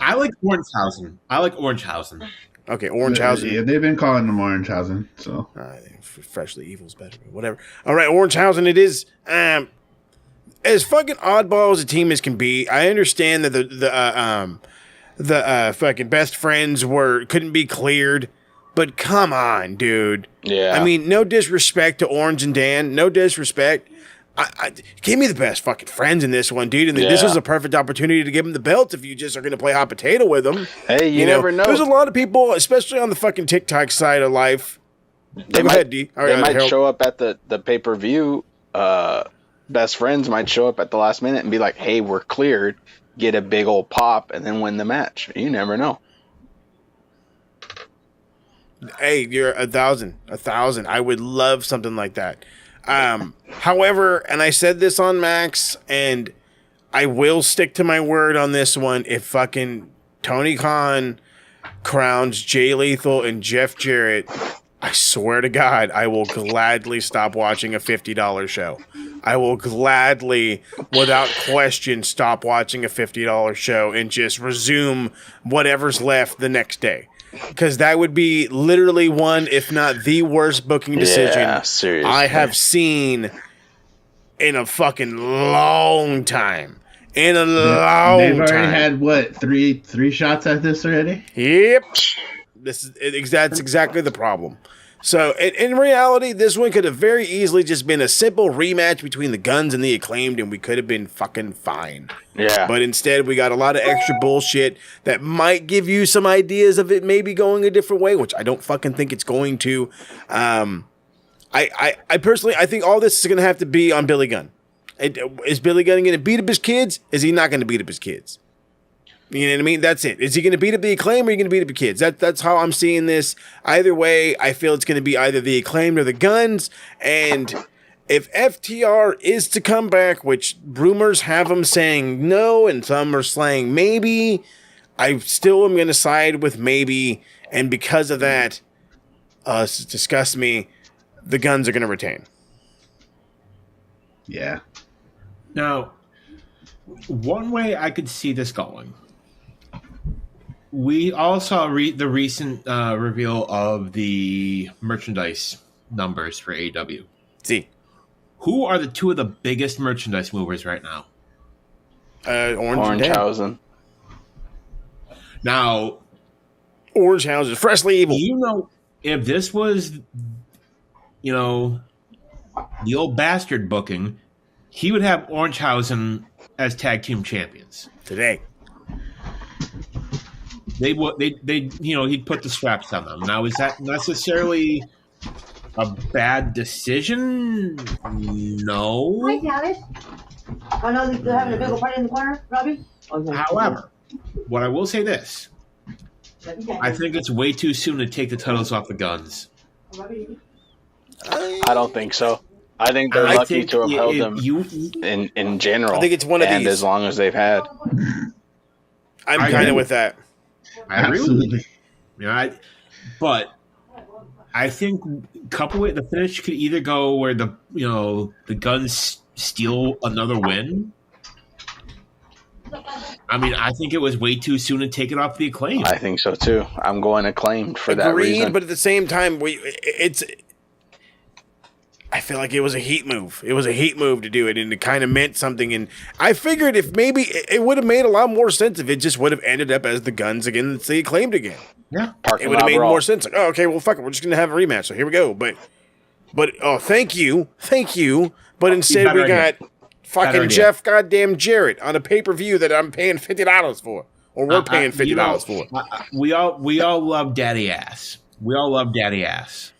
I like Orangehausen. Okay, Orangehausen. Yeah, they've been calling them Orangehausen, so. I think Freshly Evil's better, but whatever. All right, Orangehausen it is. As fucking oddball as a team as can be, I understand that the fucking best friends couldn't be cleared, but come on, dude. Yeah. I mean, no disrespect to Orange and Dan, no disrespect. Give me the best fucking friends in this one, dude. And this was a perfect opportunity to give them the belts if you just are going to play hot potato with them. Hey, you never know. There's a lot of people, especially on the fucking TikTok side of life. Go ahead, D. All right, They might Harold. show up at the pay-per-view. Best friends might show up at the last minute and be like, hey, we're cleared. Get a big old pop and then win the match. You never know. Hey, you're 1,000. I would love something like that. However, and I said this on Max, and I will stick to my word on this one. If fucking Tony Khan crowns Jay Lethal and Jeff Jarrett, I swear to God, I will gladly stop watching a $50 show. I will gladly, without question, stop watching a $50 show and just resume whatever's left the next day. Because that would be literally one, if not the worst booking decision seriously. I have seen in a fucking long time. In a long They've already time. had, what, three shots at this already? Yep. That's exactly the problem. So, in reality, this one could have very easily just been a simple rematch between the Guns and the Acclaimed, and we could have been fucking fine. Yeah. But instead, we got a lot of extra bullshit that might give you some ideas of it maybe going a different way, which I don't fucking think it's going to. I personally, I think all this is going to have to be on Billy Gunn. Is Billy Gunn going to beat up his kids? Is he not going to beat up his kids? You know what I mean? That's it. Is he going to beat up the Acclaim or are you going to beat up the kids? That's how I'm seeing this. Either way, I feel it's going to be either the Acclaimed or the Guns. And if FTR is to come back, which rumors have them saying no and some are saying maybe, I still am going to side with maybe. And because of that, disgust me, the Guns are going to retain. Yeah. Now, one way I could see this going. We all saw the recent reveal of the merchandise numbers for AEW. See. Who are the two of the biggest merchandise movers right now? Orangehausen. Now, Orangehausen, Freshly Evil. you know, if this was the old bastard booking, he would have Orangehausen as tag team champions today. They he'd put the straps on them. Now, is that necessarily a bad decision? No. Hi, Dallas. Oh, no, they're having a big old party in the corner, Robbie? However, what I will say this, I think it's way too soon to take the titles off the Guns. I don't think so. I think they're lucky to have held them in general. I think it's one of and these. as long as they've had. I'm kind of with that. I agree with Absolutely. you. But I think the finish could either go where the Guns steal another win. I mean, I think it was way too soon to take it off the Acclaimed. I think so too. I'm going Acclaimed for that reason. But at the same time, I feel like it was a heat move. It was a heat move to do it, and it kind of meant something. And I figured if maybe it would have made a lot more sense if it just would have ended up as the Guns against the Acclaimed again. Yeah, it would have made more sense. Like, oh, okay, well, fuck it, we're just gonna have a rematch. So here we go. But thank you. But instead we got fucking Jeff goddamn Jarrett on a pay-per-view that I'm paying $50 for, or we're paying $50 for. We all love Daddy Ass. We all love Daddy Ass.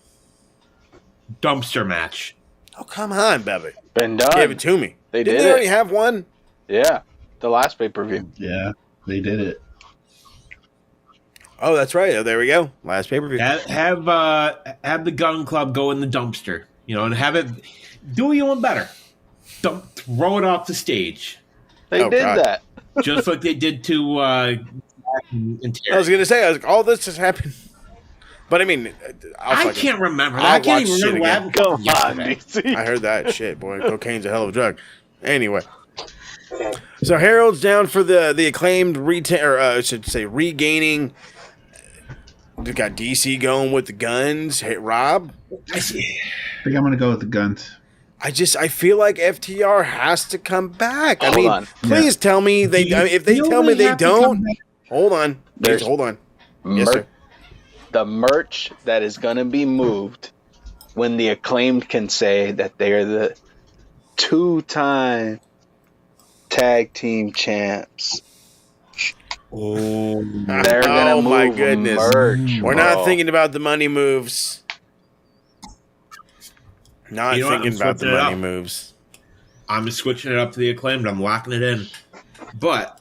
Dumpster match. Oh, come on, Bebby. Been done. Give it to me. Didn't they already have one? Yeah, the last pay-per-view. Yeah, they did it. Oh, that's right. Oh, there we go. Last pay-per-view. Have the Gun Club go in the dumpster, and have it do you one better. Throw it off the stage. They did that. Just like they did to I was going to say, all this has happened. But I mean, I can't remember. I can't even remember Come on, DC. I heard that shit, boy. Cocaine's a hell of a drug. Anyway. So Harold's down for the Acclaimed regaining. We got DC going with the Guns. Hey, Rob? I think I'm going to go with the Guns. I feel like FTR has to come back. Hold on. Please tell me if they tell me they don't. Hold on. Hold on. Yes, sir. The merch that is going to be moved when the Acclaimed can say that they're the 2-time tag team champs. Oh, they're going to move my goodness. merch. We're not thinking about the money moves. Not thinking about the money moves. I'm just switching it up to the Acclaimed. I'm locking it in. But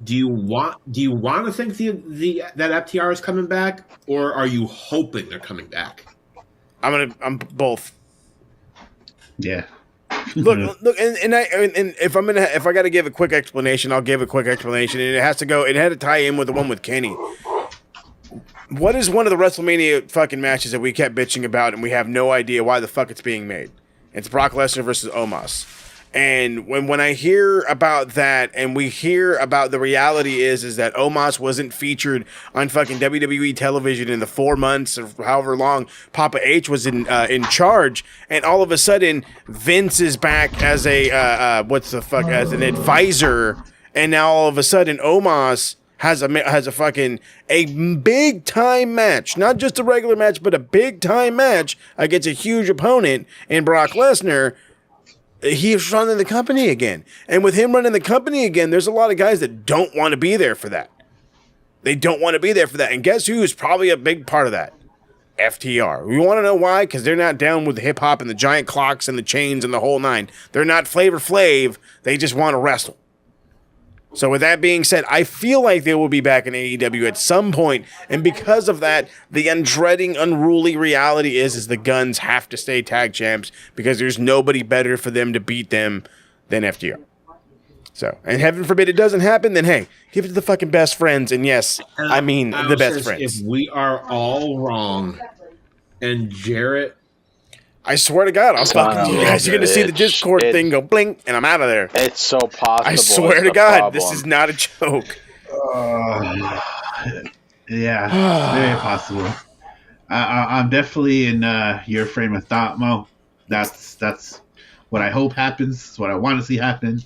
do you want to think that FTR is coming back, or are you hoping they're coming back? I'm both. Yeah. Look, and if I got to give a quick explanation, I'll give a quick explanation, and it had to tie in with the one with Kenny. What is one of the WrestleMania fucking matches that we kept bitching about, and we have no idea why the fuck it's being made? It's Brock Lesnar versus Omos. And when I hear about that, and we hear about the reality is that Omos wasn't featured on fucking WWE television in the 4 months or however long Papa H was in charge, and all of a sudden Vince is back as as an advisor, and now all of a sudden Omos has a big time match, not just a regular match, but a big time match against a huge opponent in Brock Lesnar. He's running the company again. And with him running the company again, there's a lot of guys that don't want to be there for that. They don't want to be there for that. And guess who is probably a big part of that? FTR. We want to know why? Because they're not down with the hip-hop and the giant clocks and the chains and the whole nine. They're not Flavor Flav. They just want to wrestle. So with that being said, I feel like they will be back in AEW at some point, and because of that, the undreading, unruly reality is the Guns have to stay tag champs because there's nobody better for them to beat them than FTR. So, and heaven forbid it doesn't happen, then hey, give it to the fucking best friends, and yes, I mean the best friends. If we are all wrong, and Jarrett... I swear to God, you guys are going to see the Discord thing go blink, and I'm out of there. It's so possible. I swear to God, this is not a joke. Yeah, very possible. I'm definitely in your frame of thought, Mo. That's what I hope happens. That's what I want to see happen.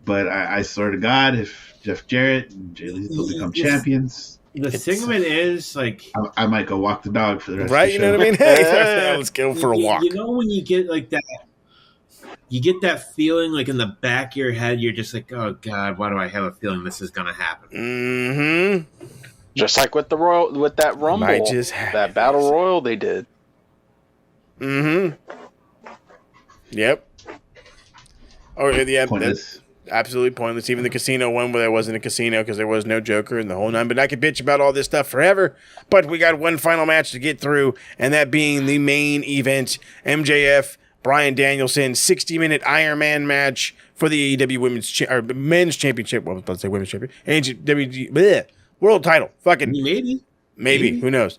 But I swear to God, if Jeff Jarrett and Jay Lethal become champions, the thing of it is, like, I might go walk the dog for the rest right? of the You show. know what I mean? Hey, let's go for a walk. You know when you get like that, you get that feeling like in the back of your head, you're just like, oh God, why do I have a feeling this is going to happen? Mm-hmm. Just like with that Rumble, Might just happen. that Battle Royal they did. Mm-hmm. Yep. Oh, yeah. Pointless. Absolutely pointless. Even the casino one where there wasn't a casino because there was no Joker and the whole nine. But I could bitch about all this stuff forever. But we got one final match to get through, and that being the main event: MJF, Bryan Danielson, 60-minute Iron Man match for the AEW Men's Championship. Well, I was about to say Women's Championship. World title. Fucking maybe. Who knows?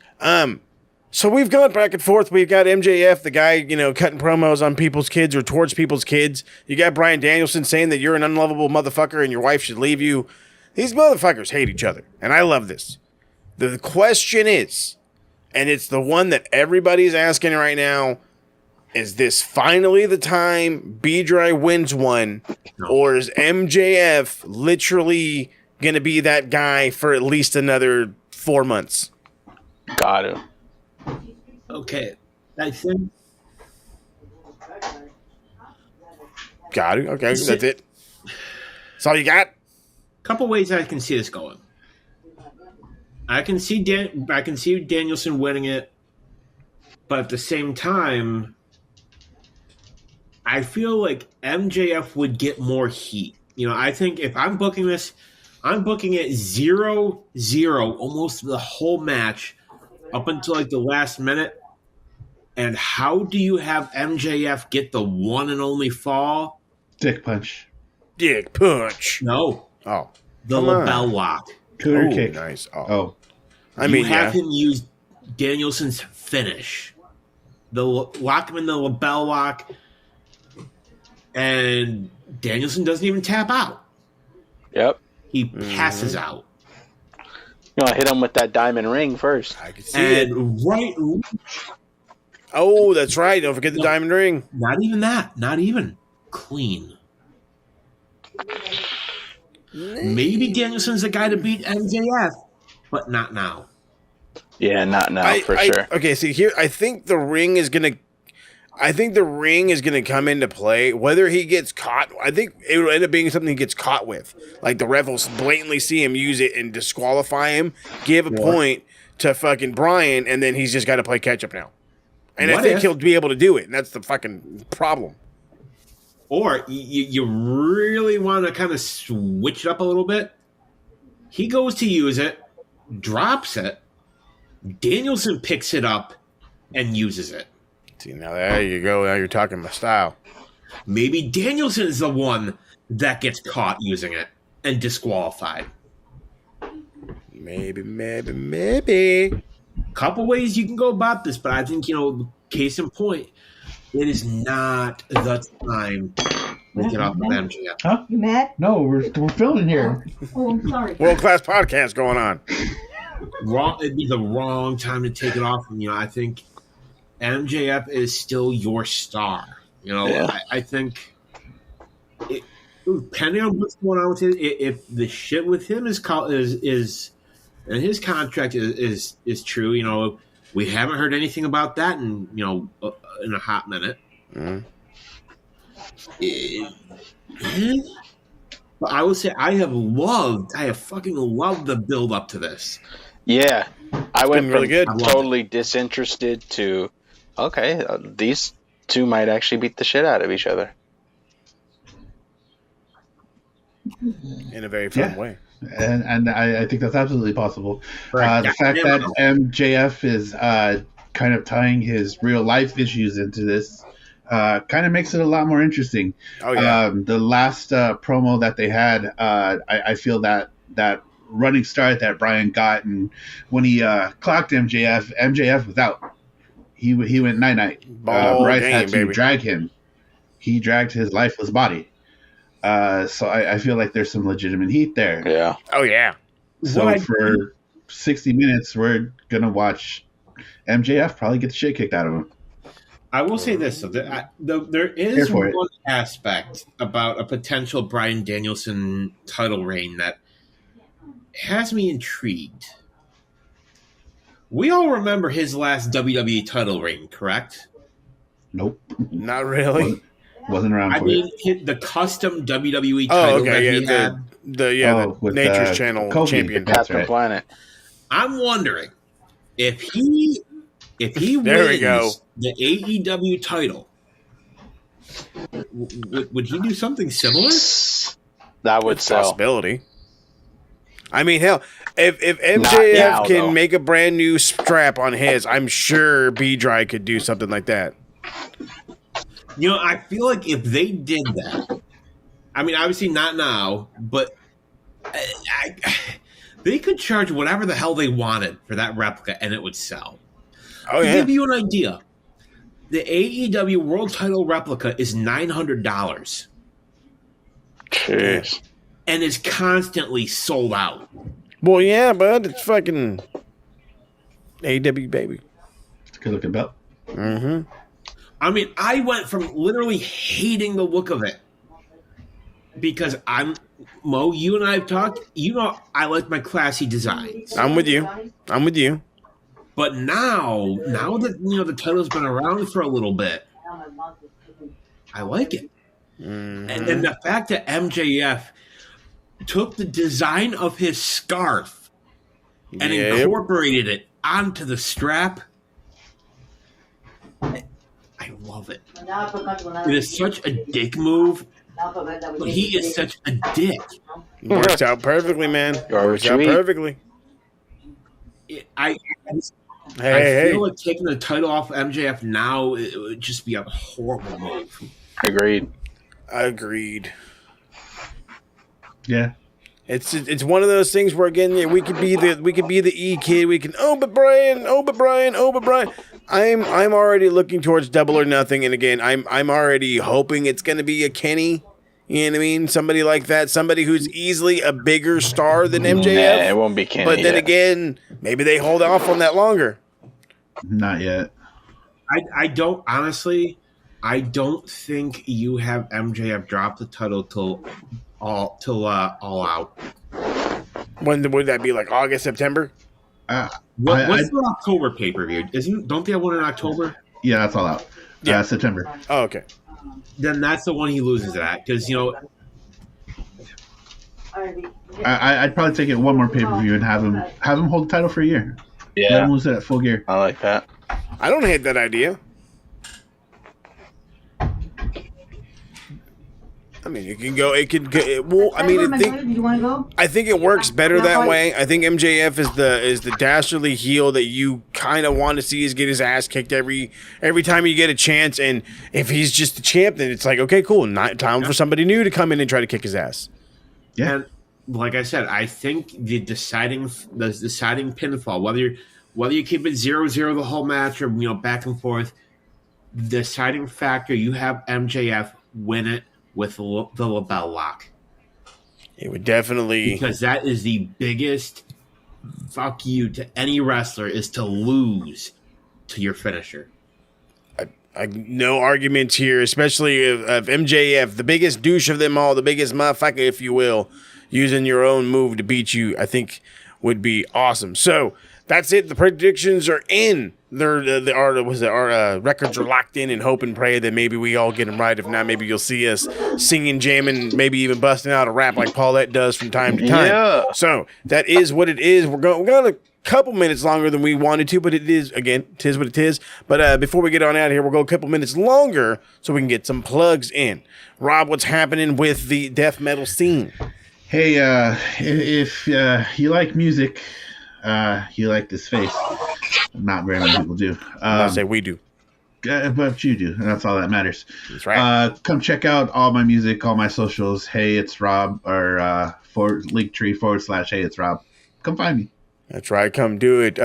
So we've gone back and forth. We've got MJF, the guy, cutting promos on people's kids or towards people's kids. You got Bryan Danielson saying that you're an unlovable motherfucker and your wife should leave you. These motherfuckers hate each other, and I love this. The question is, and it's the one that everybody's asking right now, is this finally the time B-Dry wins one, or is MJF literally going to be that guy for at least another 4 months? Got it. Okay, I think. Got it. Okay, that's it. That's all you got? Couple ways I can see this going. I can see Danielson winning it, but at the same time, I feel like MJF would get more heat. I think if I'm booking this, I'm booking it 0-0 almost the whole match up until like the last minute. And how do you have MJF get the one and only fall? Dick punch. Dick punch. No. Oh. The lapel lock. Cooter kick. Nice. Oh. You have him use Danielson's finish. Lock him in the lapel lock, and Danielson doesn't even tap out. Yep. He passes out. You want to hit him with that diamond ring first. I can see it. Right. Oh, that's right. Don't forget the diamond ring. Not even that. Not even clean. Maybe Danielson's the guy to beat MJF, but not now. Yeah, not now for sure. Okay, see here, I think the ring is gonna come into play. Whether he gets caught, I think it will end up being something he gets caught with. Like the ref will blatantly see him use it and disqualify him, give a point to fucking Bryan, and then he's just got to play catch up now. And I think he'll be able to do it, and that's the fucking problem. Or you really want to kind of switch it up a little bit. He goes to use it, drops it. Danielson picks it up and uses it. See, now there you go. Now you're talking my style. Maybe Danielson's the one that gets caught using it and disqualified. Maybe. Couple ways you can go about this, but I think, case in point, it is not the time to get off of MJF. Huh? You mad? No, we're filming here. Oh, I'm sorry. World-class podcast going on. It'd be the wrong time to take it off. I think MJF is still your star. I think depending on what's going on with him, if the shit with him is and his contract is true, we haven't heard anything about that in a hot minute. Mm-hmm. But I would say I have fucking loved the build up to this. Yeah, I went been really good. Totally disinterested to, okay, these two might actually beat the shit out of each other. In a very fun way. And I think that's absolutely possible. The fact that MJF is kind of tying his real life issues into this kind of makes it a lot more interesting. Oh, yeah. The last promo that they had, I feel that running start that Bryan got, and when he clocked MJF was out. He went night-night. Bryce had to drag him. He dragged his lifeless body. So I feel like there's some legitimate heat there. Yeah. Oh, yeah. So for 60 minutes, we're going to watch MJF probably get the shit kicked out of him. I will say this. So there is one aspect about a potential Bryan Danielson title reign that has me intrigued. We all remember his last WWE title reign, correct? Nope. Not really. Wasn't around I for mean, it. the custom WWE Oh, title okay, that yeah, he had. the With Nature's Channel Kobe. champion. That's Captain right. Planet. I'm wondering if he There we wins go. the AEW title, would he do something similar? That would It's a sell. possibility. I mean, hell, if Not MJF now, can though. make a brand new strap on his, I'm sure B-Dry could do something like that. You know, I feel like if they did that, I mean, obviously not now, but they could charge whatever the hell they wanted for that replica, and it would sell. Oh To yeah, give you an idea, the AEW World Title replica is $900 Jeez. and is constantly sold out. well yeah, but it's fucking AEW baby. It's a good looking belt. Mm-hmm. I mean, I went from literally hating the look of it because Mo, you and I have talked. You know, I like my classy designs. I'm with you. But now that the title's been around for a little bit, I like it. Mhm. And then the fact that MJF took the design of his scarf and Yep. incorporated it onto the strap, I love it. It is such a dick move, but he is such a dick. Works out perfectly, man. Works out Sweet. perfectly. I Hey, feel like taking the title off MJF now, it would just be a horrible move. Agreed. Agreed. Yeah. It's one of those things where again, yeah, we could be the E kid. We can but Brian. I'm already looking towards Double or Nothing, and again, I'm already hoping it's gonna be a Kenny. You know what I mean? Somebody like that, somebody who's easily a bigger star than MJF. Nah, it won't be Kenny. But then yet. again, maybe they hold off on that longer. Not yet. I don't honestly. I don't think you have MJF drop the title till all out. When would that be? Like August, September? What's the October pay per view? Don't they have one in October? Yeah, that's all out. Yeah. September. Oh, okay. Then that's the one he loses at because I'd probably take it one more pay per view and have him hold the title for a year. Let Yeah, him lose it at Full Gear. I like that. I don't hate that idea. I mean, it can go. It could. Well, I mean, I think it works better that way. I think MJF is the dastardly heel that you kind of want to see is get his ass kicked every time you get a chance. And if he's just the champ, then it's like, okay, cool, not time for somebody new to come in and try to kick his ass. Yeah. And like I said, I think the deciding pinfall, whether you keep it 0-0 the whole match or back and forth, the deciding factor, you have MJF win it with the lapel lock. It would definitely, Because that is the biggest fuck you to any wrestler, is to lose to your finisher. no arguments here, especially of MJF, the biggest douche of them all, the biggest motherfucker, if you will, using your own move to beat you, I think would be awesome. So that's it. The predictions are in. Our records are locked in, and hope and pray that maybe we all get them right. If not, maybe you'll see us singing, jamming, maybe even busting out a rap like Paulette does from time to time. Yeah. So that is what it is. We're going a couple minutes longer than we wanted to, but it is, again, tis what it is. But before we get on out of here, we'll go a couple minutes longer so we can get some plugs in. Rob, what's happening with the death metal scene? Hey, if you like music, you like this face. Not very many people do. I say we do. But you do, and that's all that matters. That's right. Come check out all my music, all my socials. Hey, it's Rob, or Linktree / Hey, it's Rob. Come find me. That's right. Come do it.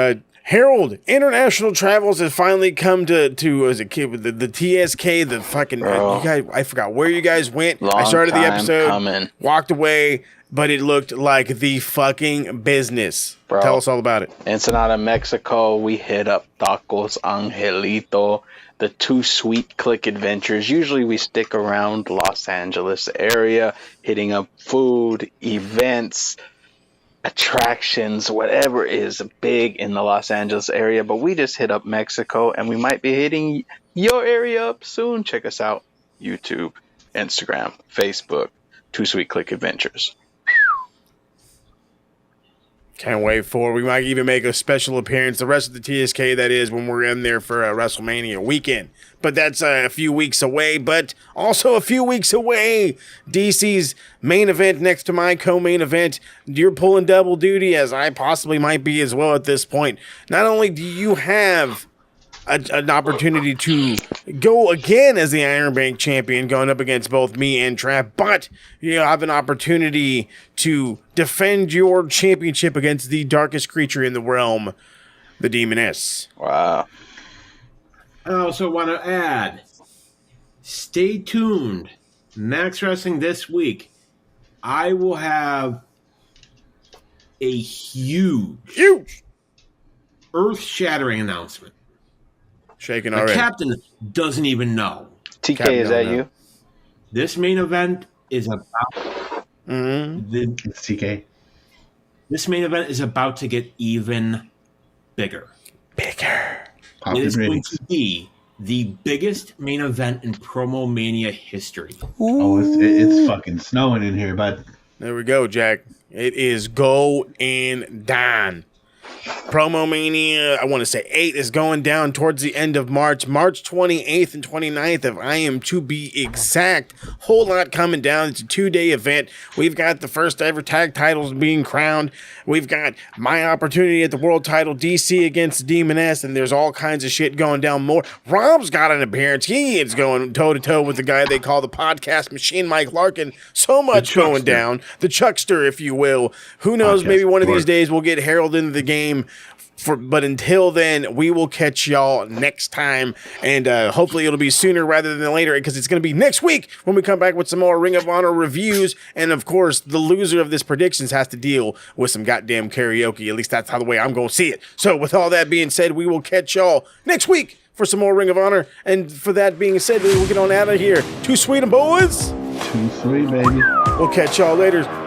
Harold International Travels has finally come to was it the TSK, the fucking you guys, I forgot where you guys went. I started the episode, walked away, but it looked like the fucking business. Bro. Tell us all about it. Ensenada, Mexico. We hit up Tacos Angelito, the Too Sweet Click Adventures. Usually we stick around Los Angeles area, hitting up food, events, attractions, whatever is big in the Los Angeles area. But we just hit up Mexico, and we might be hitting your area up soon. Check us out. YouTube, Instagram, Facebook, Too Sweet Click Adventures. Can't wait for it. We might even make a special appearance, the rest of the TSK, that is, when we're in there for WrestleMania weekend. But that's a few weeks away. But also a few weeks away, DC's main event next to my co-main event. You're pulling double duty, as I possibly might be as well at this point. Not only do you have an opportunity to go again as the Iron Bank champion, going up against both me and Trap, but you have an opportunity to defend your championship against the darkest creature in the realm, the Demoness. Wow. I also want to add, stay tuned. Max Wrestling this week, I will have a huge, earth-shattering announcement. Shaking The already. captain doesn't even know. TK, Captain, is that no. you? This main event is about It's TK. This main event is about to get even bigger. It is going to be the biggest main event in Promo Mania history. Oh, it's fucking snowing in here, bud. There we go, Jack. It is going down. Promo Mania, I want to say 8, is going down towards the end of March. March 28th and 29th, if I am to be exact. Whole lot coming down. It's a 2-day event. We've got the first ever tag titles being crowned. We've got my opportunity at the world title, DC against Demoness, and there's all kinds of shit going down more. Rob's got an appearance. He is going toe-to-toe with the guy they call the podcast machine, Mike Larkin. So much going down. The Chuckster, if you will. Who knows, Podcast maybe one of these Lord. days we'll get Harold into the game. But until then, we will catch y'all next time, and hopefully it'll be sooner rather than later, because it's going to be next week when we come back with some more Ring of Honor reviews, and of course, the loser of this predictions has to deal with some goddamn karaoke. At least that's how the way I'm going to see it. So with all that being said, we will catch y'all next week for some more Ring of Honor, and for that being said, we will get on out of here. Too sweet, boys. Too sweet, baby. We'll catch y'all later.